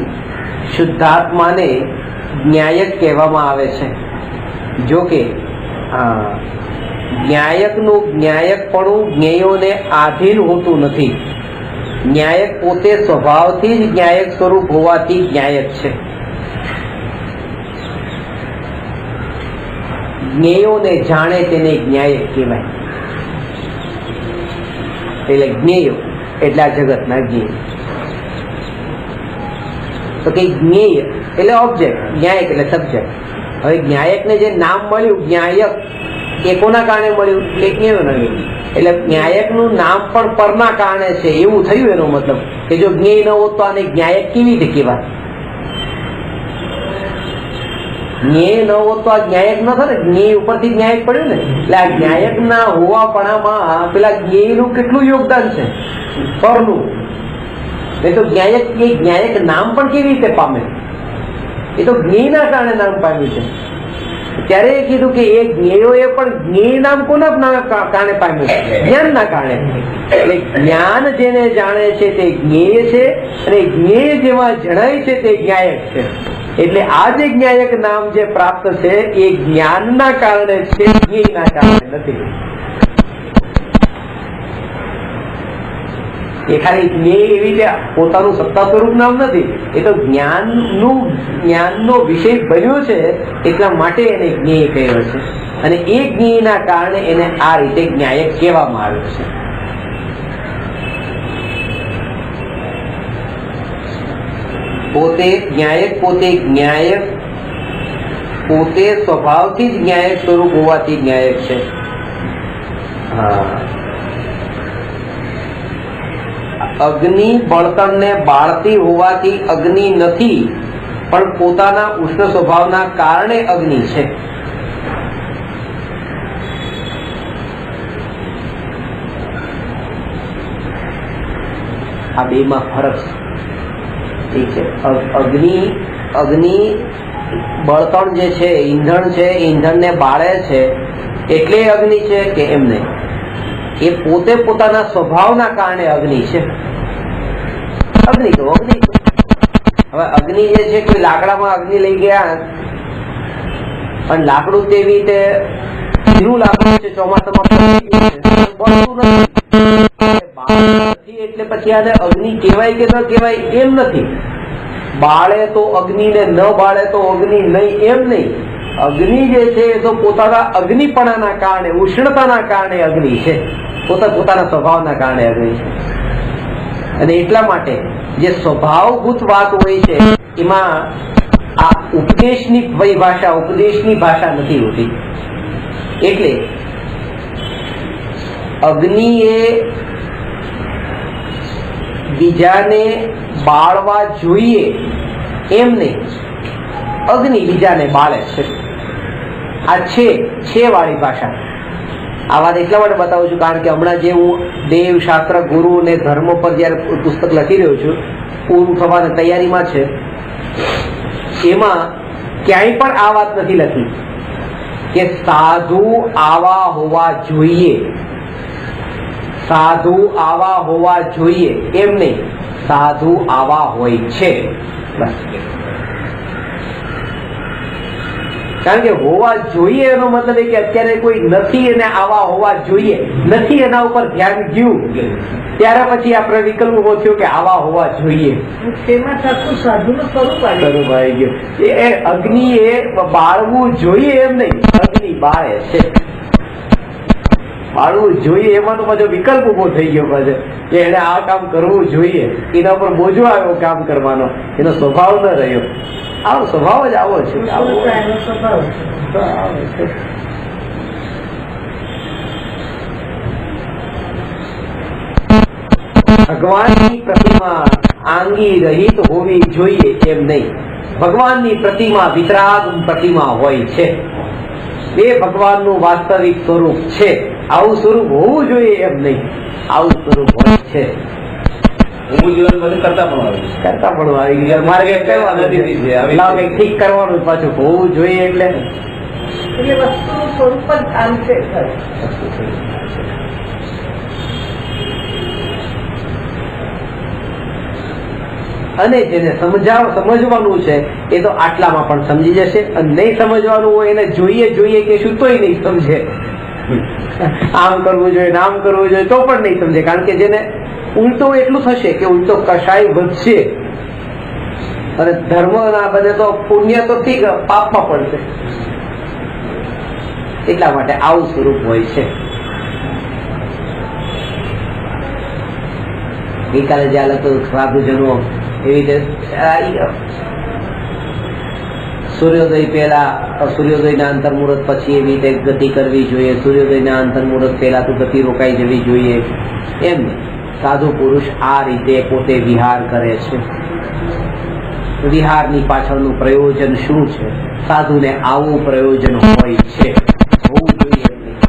Speaker 1: શુદ્ધાત્માને જ્ઞાયક કહેવામાં આવે છે. જો કે જ્ઞાયકનું જ્ઞાયકપણું જ્ઞેયોને આધીન હોતું નથી. જ્ઞાયક પોતે સ્વભાવથી જ જ્ઞાયક સ્વરૂપ હોવાથી જ્ઞાયક છે. જ્ઞેયોને જાણે તેને જ્ઞાયક કહેવાય. એટલે જ્ઞેયો એટલે આ જગતના જ્ઞેય. તો કે જ્ઞેય એટલે ઓબ્જેક્ટ, જ્ઞાયક એટલે સબ્જેક્ટ. હવે જ્ઞાયકને જે નામ મળ્યું જ્ઞાયક, એ કોના કારણે મળ્યું? એટલે જ્ઞેયો નહીં. એટલે જ્ઞાયકનું નામ પણ પરના કારણે છે એવું થયું. એનો મતલબ કે જો જ્ઞેય ન હોત તો આને જ્ઞાયક કેવી રીતે કહેવાય? જ્ઞેય ન હોત તો આ જ્ઞાયક ન થાય ને. જ્ઞેય ઉપરથી જ્ઞાયક પડ્યું ને. એટલે આ જ્ઞાયક ના હોવાપણામાં પેલા જ્ઞેયનું કેટલું યોગદાન છે, પરનું. એ તો જ્ઞાયક નામ પણ કેવી રીતે પામે? એ તો જ્ઞેયના કારણે નામ પામ્યું છે. ત્યારે એ કીધું કે એ જ્ઞેયોએ પણ જ્ઞેય નામ કોના કારણે પામ્યું છે? જ્ઞાનના કારણે. એટલે જ્ઞાન જેને જાણે છે તે જ્ઞેય છે, અને જ્ઞેય જેમાં જણાય છે તે જ્ઞાયક છે. એટલે આ જે જ્ઞાયક નામ જે પ્રાપ્ત છે એ જ્ઞાનના કારણે છે, જ્ઞેયના કારણે નથી. એ ખાલી જ્ઞેય એવી રીતે પોતાનું સત્તા સ્વરૂપ નામ નથી. એ તો જ્ઞાનનો વિષય બન્યો છે એટલા માટે એને જ્ઞેય કહ્યો છે. અને એ જ્ઞેયના કારણે એને આ રીતે જ્ઞાયક કહેવામાં આવ્યો છે. પોતે જ્ઞાયક પોતે સ્વભાવથી જ જ્ઞાયક સ્વરૂપ હોવાથી જ્ઞાયક છે. અગ્નિ બળતણને બાળતી હોવાથી અગ્નિ નથી, પણ પોતાના ઉષ્ણ સ્વભાવના કારણે અગ્નિ છે. આ બેમાં ફરક છે. ઠીક છે. અગ્નિ બળતણ જે છે, ઈંધણ છે, ઈંધણને બાળે છે એટલે અગ્નિ છે કે એમ નહીં? એ પોતે પોતાના સ્વભાવના કારણે અગ્નિ છે. અગ્નિ તો અગ્નિ. હવે અગ્નિ જે છે, કોઈ લાકડામાં અગ્નિ લઈ ગયા અને લાકડું તેવી રીતે ધીરું લાકડું છે, ચોમાસામાં બળતું નથી એટલે પછી આને અગ્નિ કહેવાય કે ન કહેવાય એમ નથી. બાળે તો અગ્નિ ને ન બાળે તો અગ્નિ નહીં એમ નહીં. અગ્નિ જે છે એ તો પોતાના અગ્નિપણાના કારણે, ઉષ્ણતાના કારણે અગ્નિ છે. પોતાના સ્વભાવના કારણે અગ્નિ છે. અને એટલા માટે જે સ્વભાવભૂત વાત હોય છે એમાં આ ઉપદેશની ભાષા, ઉપદેશની ભાષા નથી હોતી. એટલે અગ્નિ એ બીજાને બાળવા જોઈએ એમ નહીં. અગ્નિ બીજાને બાળે છે. આ છે વાળી ભાષા. આ વાત એટલા માટે બતાવું છું કારણ કે હમણાં જે હું દેવ, શાસ્ત્ર, ગુરુ અને ધર્મ પર જયારે પુસ્તક લખી રહ્યો છું, પૂરું થવાની તૈયારીમાં છે, એમાં ક્યાંય પણ આ વાત નથી લખી કે સાધુ આવા હોવા જોઈએ. સાધુ આવા હોવા જોઈએ એમ નહીં, સાધુ આવા હોય છે બસ. કારણ કે હોવા જોઈએ એનો મતલબ એ કે અત્યારે કોઈ નથી અને આવા હોવા જોઈએ નથી, એના ઉપર ધ્યાન ગયું ત્યારે પછી આપણે વિકલ્પ ઉભો થયો કે આવા હોવા જોઈએ.
Speaker 4: તેમાં સાચું સાધુનું સ્વરૂપ આવ્યું.
Speaker 1: બરોબર આવી ગયું. એ અગ્નિ એ બાળવું જોઈએ એમ નહીં, અગ્નિ બાળે છે. બાળવું જોઈએ એમાં તો પાછો વિકલ્પ ઉભો થઈ ગયો પાછો કે એને આ કામ કરવું જોઈએ, એના ઉપર બોજો આવ્યો કામ કરવાનો, એનો સ્વભાવ ન રહ્યો. આવો સ્વભાવ જ આવો છે. આવો
Speaker 4: એનો સ્વભાવ છે.
Speaker 1: ભગવાનની પ્રતિમા આંગી રહિત હોવી જોઈએ એમ નહીં, ભગવાનની પ્રતિમા વિતરાગ પ્રતિમા હોય છે. એ ભગવાનનું વાસ્તવિક સ્વરૂપ છે. આવું સ્વરૂપ હોવું જોઈએ એમ નહીં, આવું સ્વરૂપ હોય છે.
Speaker 3: હું જીવન બધું કરતા પણ આવે છે.
Speaker 1: કરતા પણ આવી ગયા મારે કઈ કરવાનું નથી, ઠીક કરવાનું પાછું હોવું જોઈએ એટલે
Speaker 4: વસ્તુનું સ્વરૂપ જ આમ છે.
Speaker 1: અને જેને સમજવાનું છે એ તો આટલામાં પણ સમજી જશે, અને નહીં સમજવાનું હોય એને જોઈએ કે શું તોય નહીં સમજે. આમ કરવું જોઈએ આમ કરવું જોઈએ તો પણ નહીં સમજે. કારણ કે જેને ઉલટો એટલું થશે કે ઉલટો કશાય વધશે અને ધર્મ ના બને તો પુણ્ય તો ઠીક પાપમાં પડશે. એટલા માટે આવું સ્વરૂપ હોય છે. ગઈકાલે જ્યાં લગતું સાધુજનો એવી રીતે સૂર્યોદય પહેલા, સૂર્યોદયના અંતર મુહૂર્ત પછી એવી રીતે ગતિ કરવી જોઈએ, સૂર્યોદયના અંતર મુહૂર્ત પહેલા તો ગતિ રોકાઈ જવી જોઈએ એમ. સાધુ પુરુષ આ રીતે પોતે વિહાર કરે છે. વિહારની પાછળનું પ્રયોજન શું છે? સાધુને આવું પ્રયોજન હોય છે, હોવું જોઈએ એમ નહીં.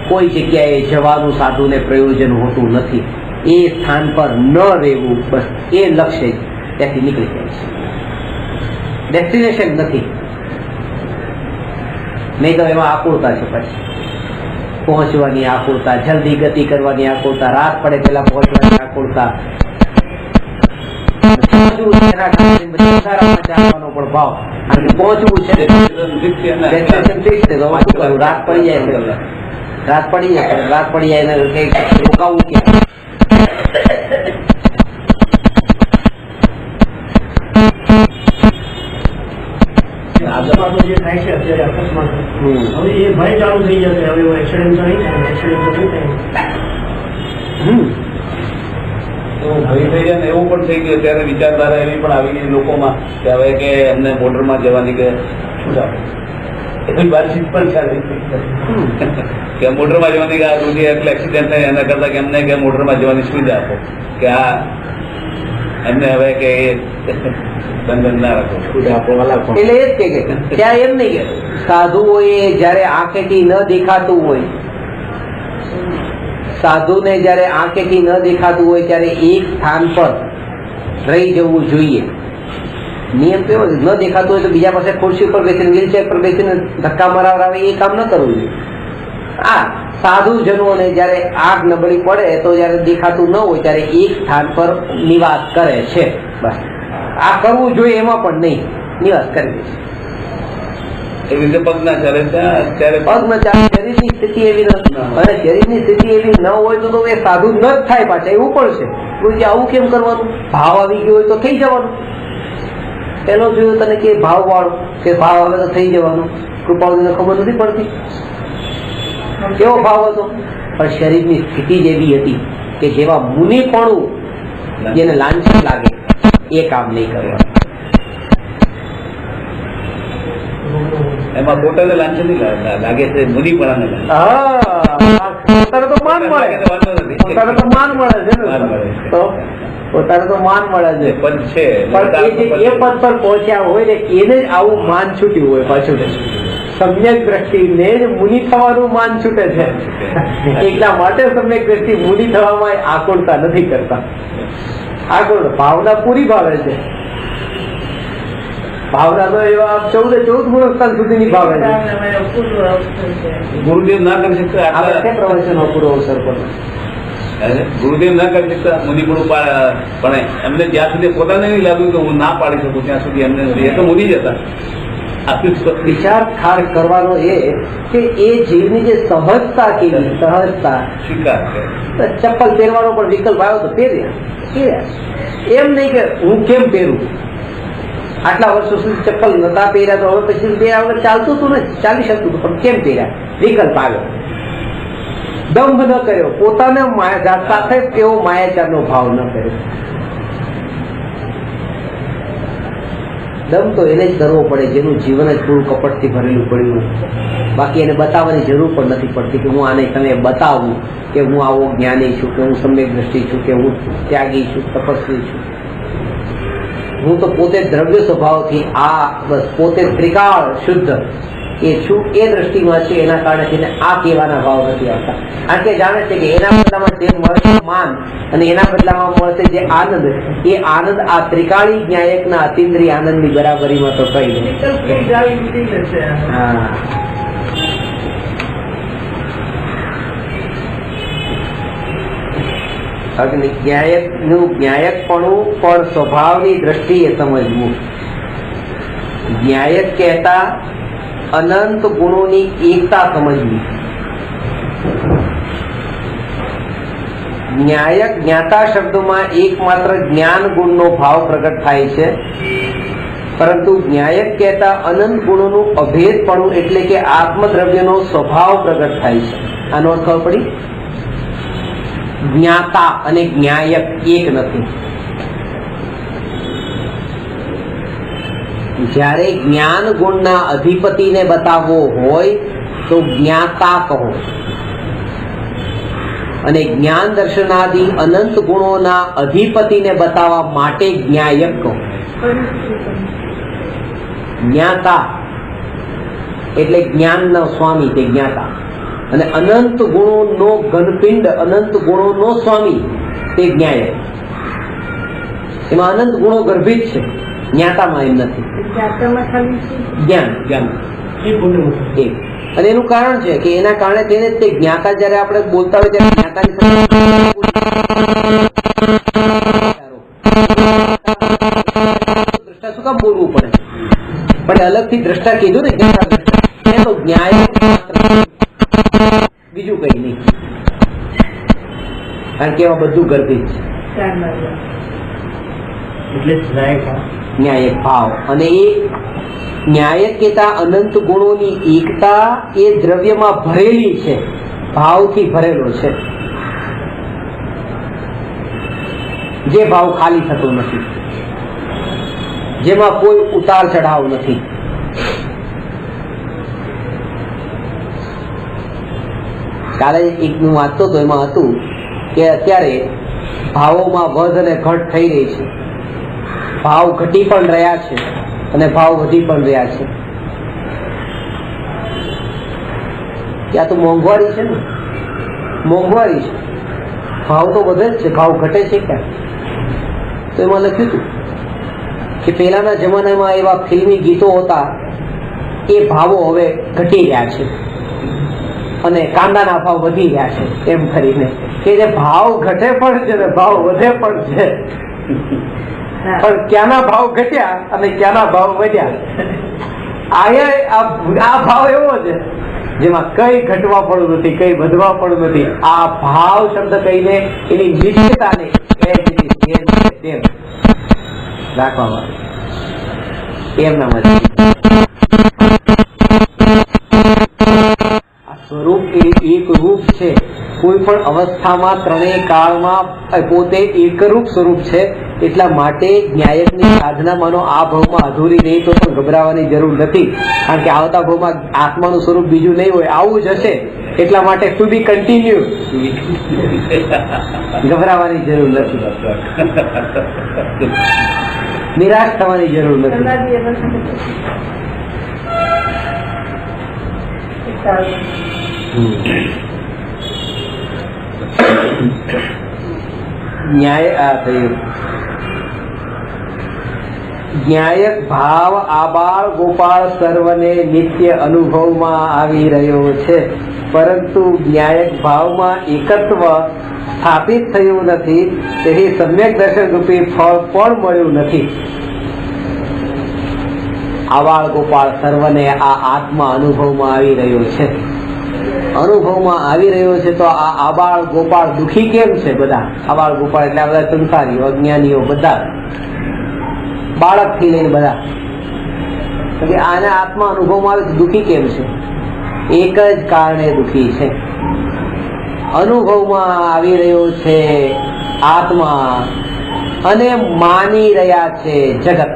Speaker 1: કોઈ જગ્યાએ જવાનું સાધુને પ્રયોજન હોતું નથી. એ સ્થાન પર ન રહેવું, બસ એ લક્ષ્ય ત્યાંથી નીકળી જાય છે. ડેસ્ટિનેશન નથી. નહીં તો એમાં આકુળતા છે, પછી પહોંચવાની આકુળતા, જલ્દી ગતિ કરવાની આકુળતા, રાત પડે પેલા પહોંચવાની આકુળતા, ચાલવાનો પણ ભાવ. અને પહોંચવું છે રાત પડી જાય, રાત પડી જાય રોકાવું ક્યાં?
Speaker 2: અકસ્માતો જે થાય છે અત્યારે અકસ્માતો, હવે એ ભય ચાલુ થઈ જશે. હવે એક્સિડન્ટ નહીં થાય, એક્સિડન્ટ નહીં થાય.
Speaker 3: ભય થઈ જાય ને એવું પણ થઈ ગયું. ત્યારે વિચારધારા એવી પણ આવી ગઈ લોકોમાં કે હવે કે એમને મોટરમાં જવાની કે શું આપે એવી વાતચીત પણ ચાલી કે મોટરમાં જવાની કે આ રોજી એટલે એક્સિડન્ટ થાય એના કરતા કે એમને કે મોટરમાં જવાની સુવિધા આપો, કે આ એમને હવે કે બંધન ના રાખો.
Speaker 1: એટલે એ જ કે ત્યાં એમ નહીં કે સાધુઓએ જયારે આંખેથી ન દેખાતું હોય, સાધુને જયારે આંખેથી ન દેખાતું હોય ત્યારે એક સ્થાન પર રહી જવું જોઈએ. નિયમ તો એવો ન દેખાતું હોય તો બીજા પાસે ખુરશી પર બેસીને, વ્હીલચેર પર બેસીને ધક્કા મરાવરાવે એ કામ ન કરવું જોઈએ. આ સાધુજનોને જયારે આંખ નબળી પડે તો જયારે દેખાતું ન હોય ત્યારે એક સ્થાન પર નિવાસ કરે છે. બસ આ કરવું જોઈએ, એમાં પણ નહીં, નિવાસ કરી દે છે.
Speaker 3: એ રીતે પગ ના ચાલે ત્યારે
Speaker 1: પગ ન ચાલે, શરીરની સ્થિતિ એવી નથી, અને શરીરની સ્થિતિ એવી ન હોય તો એ સાધુ ન જ થાય પાછા. એવું પણ છે કોઈ કે આવું કેમ કરવાનું, ભાવ આવી ગયો હોય તો થઈ જવાનું. પેલો જોયું તને કે ભાવ વાળો કે ભાવ આવે તો થઈ જવાનું, કૃપાળુને ખબર નથી પડતી કેવો ભાવ હતો. પણ શરીરની સ્થિતિ જ એવી હતી કે જેવા મુનિપણું જેને લાંછન લાગે એ કામ નહીં કરવાનું.
Speaker 3: એમાં પોતાને લાંછન નહીં લાગે છે, મુનિપણાને લાગે.
Speaker 1: પોતાને તો માન મળે, પોતાને તો માન મળે છે ને, તો પોતાને તો માન મળે છે.
Speaker 3: પદ છે
Speaker 1: પણ એ પદ પર પહોંચ્યા હોય ને એને જ આવું માન છૂટ્યું હોય પાછું. સમ્યક દ્રષ્ટિને જ મુનિ થવાનું માન છૂટે છે. એટલા માટે સમ્યક દ્રષ્ટિ મુનિ થવામાં આકુળતા નથી કરતા. આગળ ભાવના પૂરી ભાવે છે, ભાવના તો એવા 14 ગુણ સ્થાન સુધીની ભાવના છે.
Speaker 4: પૂરું અવસર છે.
Speaker 3: ગુરુદેવ ના કરી શકતા
Speaker 1: આપણે
Speaker 3: આટલા-
Speaker 1: કઈ પ્રવચનો પૂરો અવસર પર
Speaker 3: અરે, ગુરુદેવ ના કરી શકતા મુનિગુરુ પણ એમને જ્યાં સુધી પોતાને નહીં લાગ્યું કે હું ના પાડી શકું ત્યાં સુધી એમને એ તો મુનિ જ હતા. આટલું
Speaker 1: વિચાર ખાર કરવાનો એ કે એ જીવની જે સહજતા કેવી સહજતા,
Speaker 3: સ્વીકાર છે.
Speaker 1: ચપ્પલ પહેરવાનો પણ વિકલ્પ આવ્યો તો પહેર્યા. એમ નહીં કે હું કેમ પહેરું, આટલા વર્ષો સુધી ચપ્પલ નતા પહેર્યા તો હવે પછી બે વગર ચાલતું હતું ને, ચાલી શકતું હતું, પણ કેમ પહેર્યા, વિકલ્પ આવ્યો. દંભ ન કર્યો, પોતાના જાત સાથે એવો માયાચારનો ભાવ ન કર્યો. દમ તો એને જ કરવો પડે જેનું જીવન જ પૂરું કપટથી ભરેલું પડ્યું. બાકી એને બતાવવાની જરૂર પણ નથી પડતી કે હું આને તમે બતાવું કે હું આવો જ્ઞાની છું, કે હું સમ્યક દ્રષ્ટિ છું, કે હું ત્યાગી છું, તપસ્વી છું. હું તો પોતે દ્રવ્ય સ્વભાવથી આ બસ પોતે ત્રિકાળ શુદ્ધ એ છું, એ દ્રષ્ટિમાં છે. એના કારણે તેને આ કહેવાના ભાવ નથી આવતા. કારણ કે જાણે છે કે એના બદલામાં જે મળશે માન અને એના બદલામાં મળશે જે આનંદ, એ આનંદ આ ત્રિકાળી ન્યાયકના અતિન્દ્રિય આનંદની બરાબરીમાં તો કઈ નહીં.
Speaker 4: વિકલ્પ કઈ ગાળી દીધી જશે.
Speaker 1: હા, ન્યાયકપણું પણ સ્વભાવની દ્રષ્ટિએ સમજવું. ન્યાયક કહેતા અનંત ગુણોની એકતા સમજવી. ન્યાયક જ્ઞાતા શબ્દમાં એકમાત્ર જ્ઞાન ગુણનો ભાવ પ્રગટ થાય છે, પરંતુ ન્યાયક કહેતા અનંત ગુણોનું અભેદપણું એટલે કે આત્મદ્રવ્યનો સ્વભાવ પ્રગટ થાય છે. આનો અર્થ ખબર પડી? જ્ઞાતા અને ન્યાયક એક નથી. જ્યારે જ્ઞાન ગુણના અધિપતિને બતાવવો હોય તો જ્ઞાતા કહો, અને જ્ઞાન દર્શનાદિ અનંત ગુણોના અધિપતિને બતાવવા માટે જ્ઞાયક કહો. જ્ઞાતા એટલે જ્ઞાનનો સ્વામી, તે જ્ઞાતા. અને અનંત ગુણોનો ઘનપિંડ, અનંત ગુણોનો સ્વામી, તે જ્ઞાયક. એમાં અનંત ગુણો ગર્ભિત છે, જ્ઞાતામાં એમ નથી. જ્ઞાન જ્ઞાન એક. અને એનું કારણ છે કે એના કારણે તેને તે જ્ઞાતા, જયારે આપણે બોલતા હોય ત્યારે જ્ઞાતાની દ્રષ્ટા શું કામ બોલવું પડે? પણ અલગથી દ્રષ્ટા કીધું ને, જ્ઞાતા દ્રષ્ટા, એ તો ન્યાય બીજું કઈ નહીં. કારણ કે એમાં બધું ગર્ભિત છે. ન્યાયક ભાવ. અને એ ન્યાયક કહેતા અનંત ગુણોની એકતા એ દ્રવ્યમાં ભરેલી છે, ભાવથી ભરેલો છે. જે ભાવ ખાલી થતો નથી, જેમાં કોઈ ઉતાર ચઢાવ નથી. કાલે એક હું વાંચતો હતો, એમાં હતું કે અત્યારે ભાવોમાં વધ અને ઘટ થઈ રહી છે. ભાવ ઘટી પણ રહ્યા છે અને ભાવ વધી પણ રહ્યા છે. ત્યાં તો મોંઘવારી છે ને, મોંઘવારી છે. ભાવ તો વધે જ છે, ભાવ ઘટે છે ક્યાં? તો એમાં લખ્યું હતું કે પહેલાના જમાનામાં એવા ફિલ્મી ગીતો હતા, એ ભાવો હવે ઘટી રહ્યા છે અને કાંદાના ભાવ વધી રહ્યા છે. એમ કરીને કે જે ભાવ ઘટે પણ છે ને ભાવ વધે પણ છે, પણ ક્યાંના ભાવ ઘટ્યા અને ક્યાંના ભાવ વધ્યા. આ ભાવ એવો છે જેમાં કઈ ઘટવા પણ નથી, કઈ વધવા પણ નથી. આ ભાવ શબ્દ કહીને એની નિશ્ચિતતાને તેમ રાખવામાં એમના મત. આ સ્વરૂપ એ એક રૂપ છે. કોઈ પણ અવસ્થામાં ત્રણેય કાળમાં પોતે એકરૂપ સ્વરૂપ છે. એટલા માટે ન્યાયકની સાધનામાંનો આ ભાવમાં અધૂરી નહીં તો પણ ગભરાવાની જરૂર નથી. કારણ કે આવતા ભાવમાં આત્માનું સ્વરૂપ બીજું નહીં હોય, આવું જ હશે. એટલા માટે ટુ બી કન્ટિન્યુ, ગભરાવાની જરૂર નથી, નિરાશ થવાની જરૂર નથી. ન્યાય આ થયું. જ્ઞાયક ભાવ આબાળ ગોપાળ સર્વને નિત્ય અનુભવમાં આવી રહ્યો છે, પરંતુ જ્ઞાયક ભાવમાં એકત્વ સ્થાપિત થયું નથી, તેથી સમ્યક દર્શન રૂપી ફળ પણ મળ્યું નથી. આબાળ ગોપાળ સર્વને આ આત્મા અનુભવમાં આવી રહ્યો છે, અનુભવમાં આવી રહ્યો છે. તો આ આબાળ ગોપાળ દુઃખી કેમ છે? બધા આબાળ ગોપાળ એટલે આ બધા સંસારીઓ, અજ્ઞાનીઓ, બધા બાળકથી લઈને બધા, આને આત્મા અનુભવમાં આવે છે, દુઃખી કેમ છે? એક જ કારણે દુઃખી છે. અનુભવમાં આવી રહ્યો છે આત્મા અને માની રહ્યા છે જગત.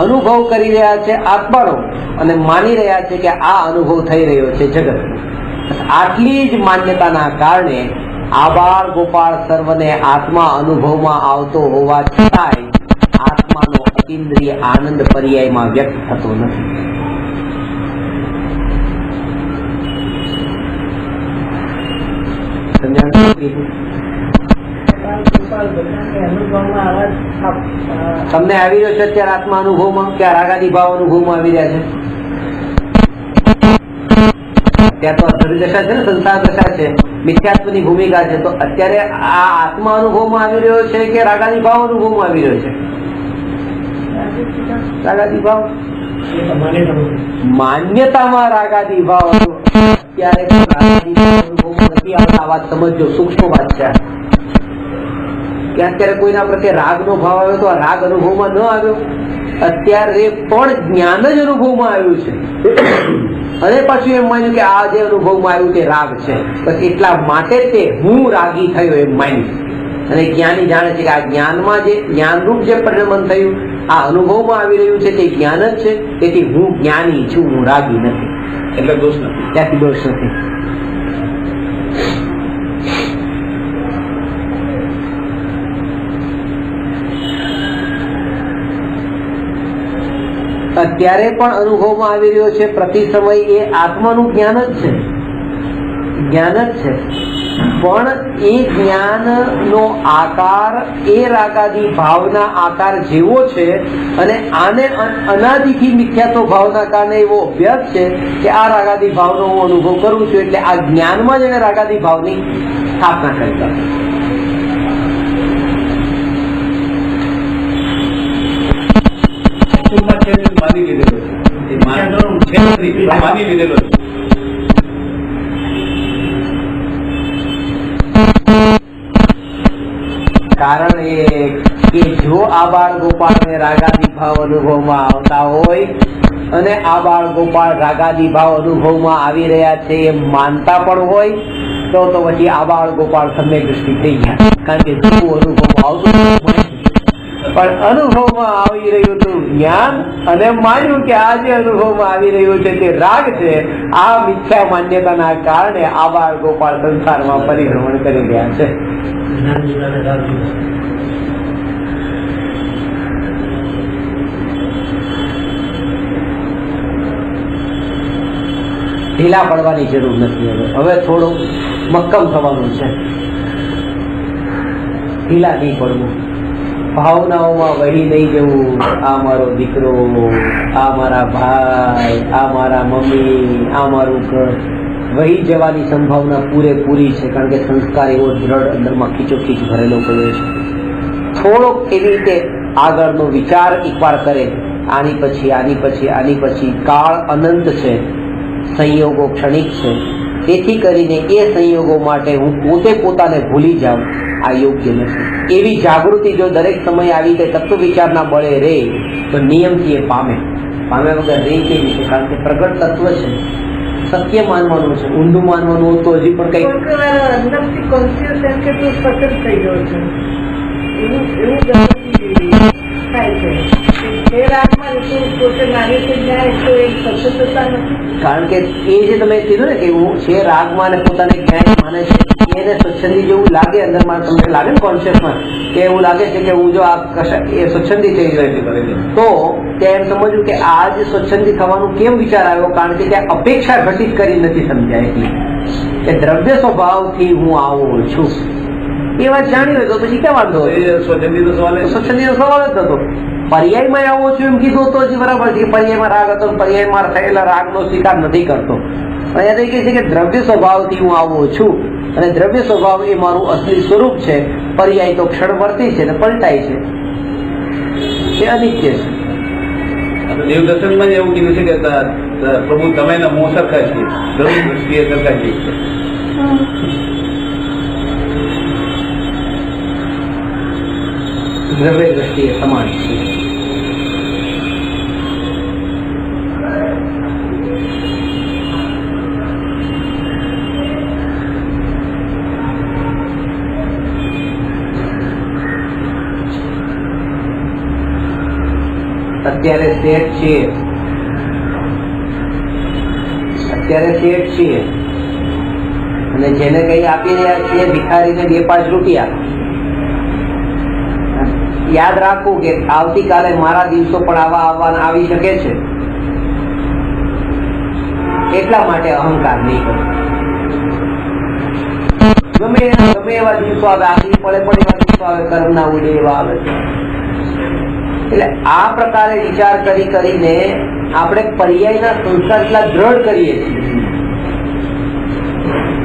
Speaker 1: અનુભવ કરી રહ્યા છે આત્માનો અને માની રહ્યા છે કે આ અનુભવ થઈ રહ્યો છે જગત. આટલી જ માન્યતાના કારણે આબાળ ગોપાળ સર્વને આત્મા અનુભવમાં આવતો હોવા છતાંય આત્માનો અતિન્દ્રિય આનંદ પર્યાયમાં વ્યક્ત થતો નથી. તમને આવી રહ્યો છે અત્યારે આત્મા અનુભવમાં કે રાગાદી ભાવ અનુભવમાં આવી રહ્યા છે? ત્યાં તો અધરી દશા છે ને, સંસાર દશા છે, મિથ્યાત્વની ભૂમિકા છે. તો અત્યારે આ આત્મા અનુભવમાં આવી રહ્યો છે કે રાગાદી ભાવ અનુભવમાં આવી રહ્યો છે? રાગાદી ભાવ, માન્યતામાં રાગાદી ભાવ. અત્યારે રાગાદી ભાવ અનુભવમાં નથી આવતા. આ વાત સમજો, સૂક્ષ્મ વાત છે કે અત્યારે કોઈના પ્રત્યે રાગનો ભાવ આવ્યો તો આ રાગ અનુભવમાં ન આવ્યો. અત્યારે પણ જ્ઞાન જ અનુભવમાં આવ્યું છે અને પછી એમ માન્યું કે આ જે અનુભવમાં આવ્યું તે રાગ છે, પછી એટલા માટે તે હું રાગી થયો એમ માન્યું. અને જ્ઞાની જાણે છે કે આ જ્ઞાનમાં જે જ્ઞાનરૂપ જે પરિણમન થયું, આ અનુભવમાં આવી રહ્યું છે તે જ્ઞાન જ છે, તેથી હું જ્ઞાની છું, હું રાગી નથી.
Speaker 3: એટલે દોષ નથી,
Speaker 1: ત્યાંથી દોષ નથી. અત્યારે પણ અનુભવમાં આવી રહ્યો છે પ્રતિ સમય એ આત્માનું જ્ઞાન જ છે, જ્ઞાન જ છે. પણ એ જ્ઞાનનો આકાર એ રાગાદી ભાવના આકાર જેવો છે અને આને અનાદિથી મિથ્યાત્વ ભાવના કારણે એવો અભ્યાસ છે કે આ રાગાદી ભાવનો હું અનુભવ કરું છું, એટલે આ જ્ઞાનમાં જ એને રાગાદી ભાવની સ્થાપના કરી.
Speaker 3: માની લીધેલો છે, માની લીધેલો છે.
Speaker 1: કારણ એ કે જો આ બાળ ગોપાળને રાગાદી ભાવ અનુભવમાં આવતા હોય અને આ બાળ ગોપાળ રાગાદી ભાવ અનુભવમાં આવી રહ્યા છે એ માનતા પણ હોય તો પછી આ બાળ ગોપાળ સમ્યક દૃષ્ટિ થઈ ગયા. કારણ કે જો અનુભવ આવતો પણ અનુભવમાં આવી રહ્યું હતું જ્ઞાન અને માન્યું કે આ જે અનુભવમાં આવી રહ્યું છે તે રાગ છે. આ મિથ્યા માન્યતાના કારણે આ બાળ ગોપાળ સંસારમાં પરિભ્રમણ કરી રહ્યા છે. ઢીલા પડવાની જરૂર નથી. હવે થોડું મક્કમ થવાનું છે, ઢીલા નહીં પડવું, ભાવનાઓમાં વહી નહીં જવું. આ મારો દીકરો, આ મારા ભાઈ, આ મારા મમ્મી, આ મારું ઘર, વહી જવાની સંભાવના પૂરેપૂરી છે. કારણ કે સંસ્કાર એવો દ્રઢ અંદરમાં ખીચોખીચ ભરેલો પડ્યો છે. થોડોક એવી રીતે આગળનો વિચાર એકવાર કરે, આની પછી આની પછી આની પછી. કાળ અનંત છે, સંયોગો ક્ષણિક છે, તેથી કરીને એ સંયોગો માટે હું પોતે પોતાને ભૂલી જાઉં આ યોગ્ય નથી. એવી જાગૃતિ જો દરેક સમય આવી રીતે તત્વ વિચારના બળે રહે તો નિયમથી એ પામ્યા વગર રહે કેવી છે? કારણ કે પ્રગટ તત્વ છે, સત્ય માનવાનું છે, ઊંધું માનવાનું તો હજી પણ કઈ
Speaker 4: અંદરથી કોન્શિયસ એમ કે તું સતત થઈ ગયો છે એવું થાય છે. એ રાગમાં તું પોતે માની થઈ જાય તો એ સતતતા નથી.
Speaker 1: કારણ કે એ જે તમે કીધું ને કે હું છે રાગમાં અને પોતાને જ્ઞાન માને છે, એને સ્વચ્છંદી જેવું લાગે અંદરમાં, તમને લાગે ને કોન્શિયસમાં કે એવું લાગે છે કે હું જો આ એ સ્વચ્છંદી થઈ ગયો તો ત્યાં એમ સમજવું કે આ જ સ્વચ્છંદી થવાનું કેમ વિચાર આવ્યો? કારણ કે ત્યાં અપેક્ષા ઘટિત કરી નથી સમજાય એટલી કે દ્રવ્ય સ્વભાવથી હું આવો છું. એ વાત જાણી હોય તો પછી ક્યાં વાંધો?
Speaker 3: સ્વચ્છંદીનો સવાલ
Speaker 1: સ્વચ્છંદીનો સવાલ જ હતો. પર્યાયમાં આવો છું એમ કીધું તો જ બરાબર છે. પર્યાયમાં રાગ હતો, પર્યાયમાં થયેલા રાગનો સ્વીકાર નથી કરતો. અહીંયા તો કહે છે કે દ્રવ્ય સ્વભાવથી હું આવો છું અને દ્રવ્ય સ્વભાવ એ મારું અસલી સ્વરૂપ છે. પર્યાય તો ક્ષણવર્તી છે ને પલટાય છે, એ અનિત્ય છે.
Speaker 3: દેવ દર્શનમાં એવું કીધું છે કે પ્રભુ તમે મોં સરખા છીએ, દ્રવ્ય દ્રષ્ટિએ સરખા છીએ.
Speaker 1: દ્રવ્ય દ્રષ્ટિએ સમાન છે. અત્યારે શેઠ છીએ અને જેને કઈ આપી રહ્યા છીએ ભિખારીને 2-5 રૂપિયા, યાદ રાખવું કે આવતીકાલે મારા દિવસો પણ આવવાના આવી શકે છે. એટલા માટે અહંકાર નહીં કરો. ગમે એવા દિવસો આવે, આગળ પડે એવા દિવસો આવે, કર્મના ઉડે એવા આવે. એટલે આ પ્રકારે વિચાર કરીને આપણે પર્યાયના સંસ્કાર એટલા દ્રઢ કરીએ છીએ.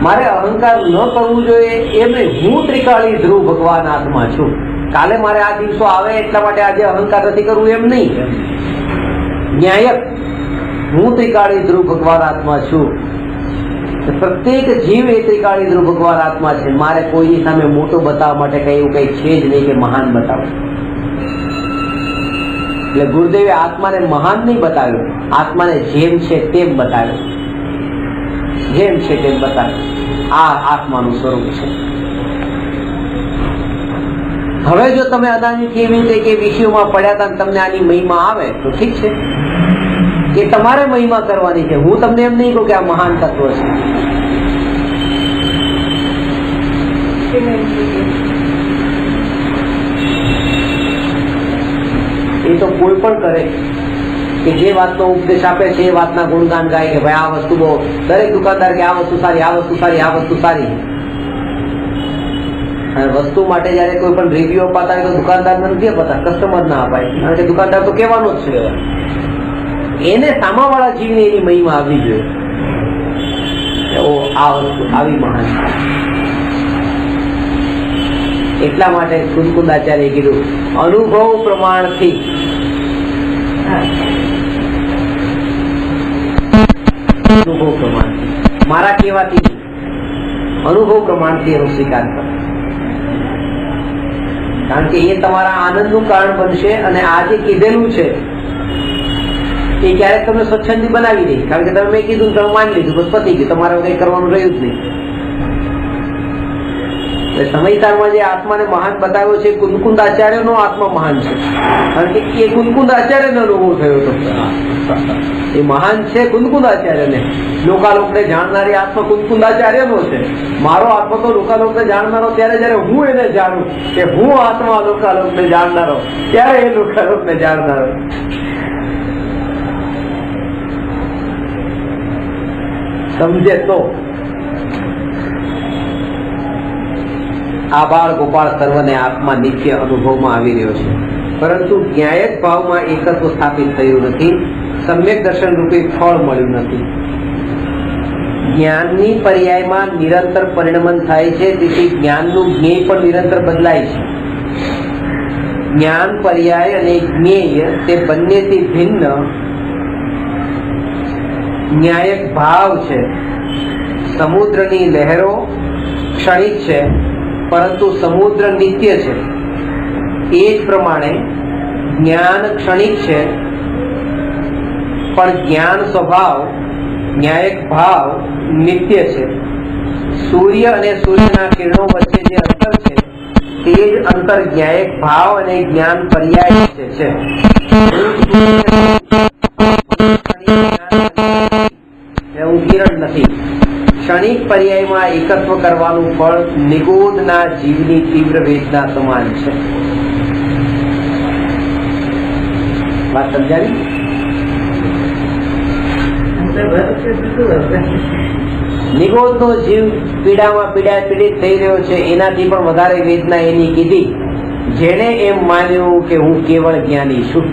Speaker 1: મારે અહંકાર ન કરવું જોઈએ એમ નહીં. હું ત્રિકાળી ધ્રુવ ભગવાન આત્મા છું. કાલે મારે આ દિવસો આવે એટલા માટે આજે અહંકાર નથી કરવું એમ નહીં. ન્યાયક હું ત્રિકાળી ધ્રુવ ભગવાન આત્મા છું. પ્રત્યેક જીવ એ ત્રિકાળી ધ્રુવ ભગવાન આત્મા છે. મારે કોઈની સામે મોટો બતાવવા માટે કઈ એવું કઈ છે જ નહીં કે મહાન બતાવો. એટલે ગુરુદેવે આત્માને મહાન નહીં બતાવ્યો, આત્માને જેમ છે તેમ બતાવ્યો. જેમ છે તેમ બતાવ્યો. આ આત્માનું સ્વરૂપ છે. હવે જો તમે અદાણીથી એવી રીતે કે વિષયોમાં પડ્યા હતા તમને આની મહિમા આવે તો ઠીક છે, કે તમારે મહિમા કરવાની છે. હું તમને એમ નહીં કહું કે આ મહાન તત્વ છે. એ તો કોઈ પણ કરે કે જે વાતનો ઉપદેશ આપે છે એ વાતના ગુણગાન ગાય કે ભાઈ આ વસ્તુ બહુ, દરેક દુકાનદાર કે આ વસ્તુ સારી, આ વસ્તુ સારી, આ વસ્તુ સારી. અને વસ્તુ માટે જયારે કોઈ પણ રિવ્યુ અપાતા હોય તો દુકાનદારને નથી અપાતા, કસ્ટમર ના અપાય. કારણ કે દુકાનદાર તો કહેવાનો જ છે. એને સામાવાળા જીવને એની મહિમા આવવી જોઈએ. આ વસ્તુ આવી મહાન. એટલા માટે કુંદકુંદાચાર્ય કીધું અનુભવ પ્રમાણથી. અનુભવ પ્રમાણથી, મારા કહેવાથી અનુભવ પ્રમાણથી એનો સ્વીકાર કરો. કારણ કે એ તમારા આનંદનું કારણ બનશે. અને આ જે કીધેલું છે એ ક્યારેક તમને સ્વચ્છંદી બનાવી દે. કારણ કે તમે મેં કીધું તમે માની લીધું, બસ પતી ગયું, તમારે કઈ કરવાનું રહ્યું જ નહીં. સમયતારમાં જે આત્માને મહાન બતાવ્યો છે કુંદકુંદાચાર્યનો આત્મા મહાન છે. કારણ કે એ કુંદકુંદાચાર્યનો અનુભવ થયો હતો. એ મહાન છે કુંદકુંદાચાર્યને. લોકાલોકને જાણનારી આત્મા કુંદકુંદાચાર્યનો છે. મારો આત્મા તો લોકાલોકને જાણનારો ત્યારે જયારે હું એને જાણું કે હું આત્મા લોકાલોકને જાણનારો, ત્યારે એ લોકાલોકને જાણનારો. સમજે તો આ બાળ ગોપાળ સર્વને આત્મા નિત્ય અનુભવમાં આવી રહ્યો છે. પરંતુ ન્યાયક ભાવમાં એકત્વ સ્થાપિત થયું નથી. સમ્યક દર્શન રૂપે ફળ મળ્યું નથી. જ્ઞાનની પર્યાયમાં નિરંતર પરિણમન થાય છે. તેથી જ્ઞાનનું જ્ઞેય પણ નિરંતર બદલાય છે. જ્ઞાન પર્યાય અને જ્ઞેય તે બંનેથી ભિન્ન ન્યાયક ભાવ છે. સમુદ્રની લહેરો ક્ષણિક છે પરંતુ સમુદ્ર નિત્ય છે. એ જ પ્રમાણે જ્ઞાન ક્ષણિક છે પણ જ્ઞાન સ્વભાવ ન્યાયક ભાવ નિત્ય છે. સૂર્ય અને સૂર્યના કિરણો વચ્ચે જે અંતર છે તે જ અંતર ન્યાયક ભાવ અને જ્ઞાન પર્યાય વચ્ચે છે. એવું કિરણ નથી. ક્ષણિક પર્યાયમાં એકત્વ કરવાનું ફળ નિગોદના જીવની તીવ્ર વેદના સમાન છે. વાત સમજાવી? નિગોદનો જીવ પીડિત થઈ રહ્યો છે. એનાથી પણ વધારે વેદના એની કીધી. જેણે એમ માન્યું કે હું કેવળ જ્ઞાની છું,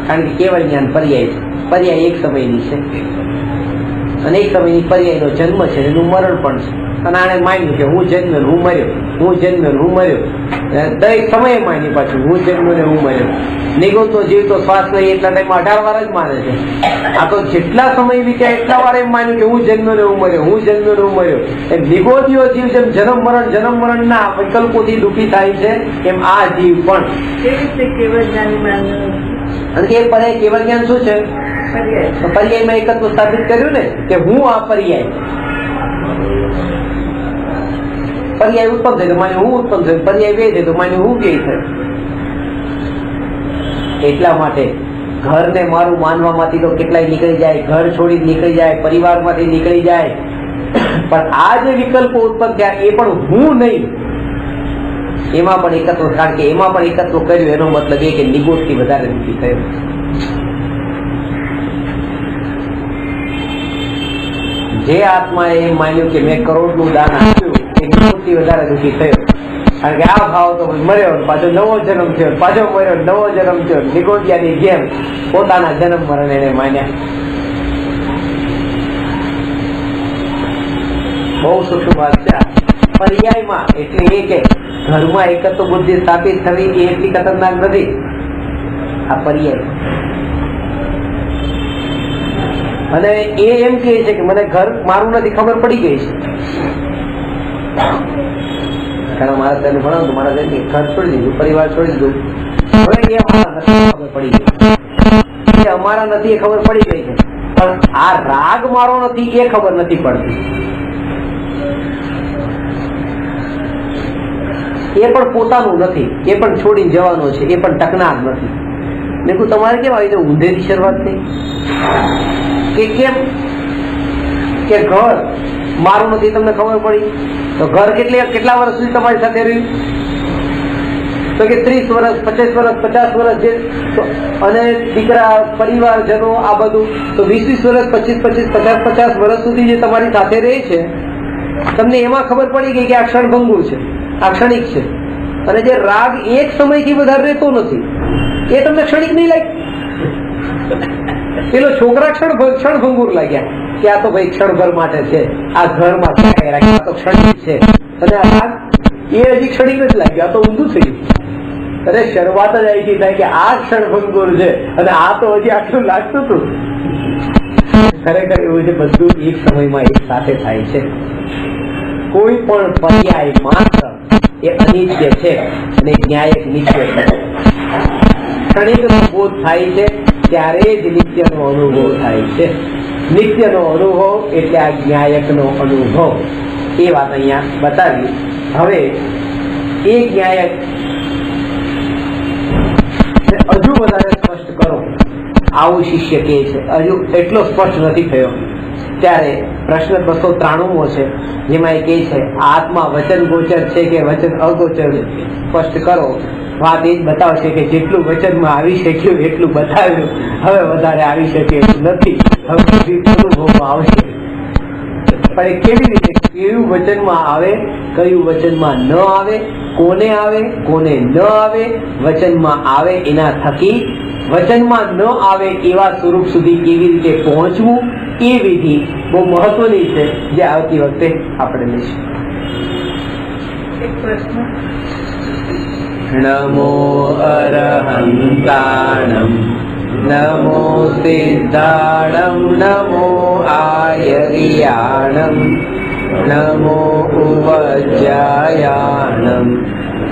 Speaker 1: કારણ કે કેવળ જ્ઞાન પર્યાય એક સમયની છે અને એક સમયની પર્યાયનો જન્મ છે, એનું મરણ પણ છે. અને આણે માન્યું કે હું જન્મ્યો હું મર્યો, હું જન્મ્યો હું મર્યો, દરેક સમયે માન્યું પાછું હું જન્મ્યો ને હું મર્યો. નિગોતો જીવતો શ્વાસ લઈ એટલા ટાઈમમાં 18 વાર જ માને છે. આ તો જેટલા સમય વીત્યા એટલા વાર એમ માન્યું કે હું જન્મ્યો ને હું મર્યો, હું જન્મ્યો ને હું મર્યો. એમ નિગોતીઓ જીવ જેમ જન્મ મરણ ના વિકલ્પોથી દુઃખી થાય છે, એમ આ જીવ પણ.
Speaker 4: કેવી રીતે કેવળ જ્ઞાની માન્યું?
Speaker 1: અને કે પર્યાય કેવળ જ્ઞાન શું છે?
Speaker 4: પર્યાય.
Speaker 1: પર્યાયમાં એકત્વ સ્થાપિત કર્યું ને કે હું આ પર્યાય ઉત્પન્ન થયું તો માન્યું હું ઉત્પન્ન થયું, પર્યાય બે છે તો માન્યું હું બે થયું. એટલા માટે ઘરને મારું માનવામાંથી તો કેટલાય નીકળી જાય, ઘર છોડી નીકળી જાય, પરિવારમાંથી નીકળી જાય, પણ આ જે વિકલ્પો ઉત્પન્ન થયા એ પણ હું નહીં, એમાં પણ એકત્વ, કારણ કે એમાં પણ એકત્વ કર્યું એનો મતલબ એ કે નિગોટથી વધારે દુઃખી થયો. જે આત્માએ એમ માન્યું કે મેં કરોડનું દાન આપ્યું એ નિગોટથી વધારે દુઃખી થયો, કારણ કે આ ભાવ તો મર્યો પાછો નવો જન્મ થયો, પાછો મર્યો નવો જન્મ થયો. નિગોટિયાની જેમ પોતાના જન્મ મરણ એને માન્યા. બહુ સૂક્ષ્મ વાત છે. પર્યાયમાં એટલે એ કે ઘરમાં એકત્વ બુદ્ધિ સ્થાપિત થવી એ એટલી ખતરનાક નથી. આ પર્યાય અને એ એમ કહે છે કે મને ઘર મારું નથી, ખબર પડી ગઈ છે. કારણ મારા તેને ભણાવતું, મારા તેને ઘર છોડી દીધું, પરિવાર છોડી દીધું, હવે એ અમારા નથી ખબર પડી ગઈ, એ અમારા નથી એ ખબર પડી ગઈ છે, પણ આ રાગ મારો નથી એ ખબર નથી પડતી. એ પણ પોતાનું નથી, એ પણ છોડીને જવાનો છે, એ પણ ટકનાર નથી. મેં કહું તમારે કેમ આવી રીતે ઊંધેથી શરૂઆત થઈ કે કેમ કે ઘર મારું નથી તમને ખબર પડી તો ઘર કેટલા વર્ષ સુધી તમારી સાથે રહ્યું? તો કે 30 વર્ષ, 25 વર્ષ, 50 વર્ષ જે, અને દીકરા પરિવારજનો આ બધું તો 20 વર્ષ, 25 વર્ષ સુધી જે તમારી સાથે રહે છે, તમને એમાં ખબર પડી ગઈ કે આ ક્ષણભંગુર છે, આ ક્ષણિક છે. અને જે રાગ એક સમયથી વધારે રહેતો નથી એ તમને ક્ષણિક નહીં લાગે. પેલો છોકરા ક્ષણભંગુર લાગ્યા કે આ તો ભાઈ ક્ષણભર માટે છે, આ ઘરમાં આ તો ક્ષણિક છે, અને આ રાગ એ હજી ક્ષણિક જ લાગ્યો, આ તો ઊંધું થઈ ગયું. અરે શરૂઆત જ આવી થાય કે આ ક્ષણભંગુર છે અને આ તો હજી આટલું લાગતું હતું. ખરેખર એવું છે, બધું એક સમયમાં એક સાથે થાય છે. કોઈ પણ પર્યાય માત્ર એ અનિત્ય છે અને ન્યાયક નિત્ય છે. ક્ષણિકનો બોધ થાય છે ત્યારે જ નિત્યનો અનુભવ થાય છે. નિત્યનો અનુભવ એટલે આ ન્યાયકનો અનુભવ. એ વાત અહીંયા બતાવી. હવે એ ન્યાયક હજુ વધારે સ્પષ્ટ કરો, આવું શિષ્ય કહે છે. હજુ એટલો સ્પષ્ટ નથી થયો ત્યારે પ્રશ્ન 293મો છે, જેમાં એ કહે છે આત્મા વચન ગોચર છે કે વચન અગોચર, સ્પષ્ટ કરો. વાત એ જ બતાવશે કે જેટલું વચનમાં આવી શક્યું એટલું બતાવ્યું, હવે વધારે આવી શકે એટલું નથી, હવે બધી અનુભવમાં આવશે. પણ એ કેવી રીતે, કયું વચનમાં આવે, કયું વચનમાં ન આવે, કોને આવે કોને ન આવે, વચનમાં આવે એના થકી વચનમાં ન આવે એવા સ્વરૂપ સુધી કેવી રીતે પહોંચવું, એ વિધિ બહુ મહત્વની છે, જે આવતી વખતે આપણે લઈશું.
Speaker 4: એક પ્રશ્ન.
Speaker 1: નમો અરહંતાણમ નમો સિદ્ધાણમ નમો આયર્યાણમ નમો ઉવજ્જાયાણમ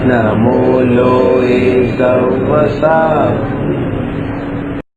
Speaker 1: નમો લોય સવસા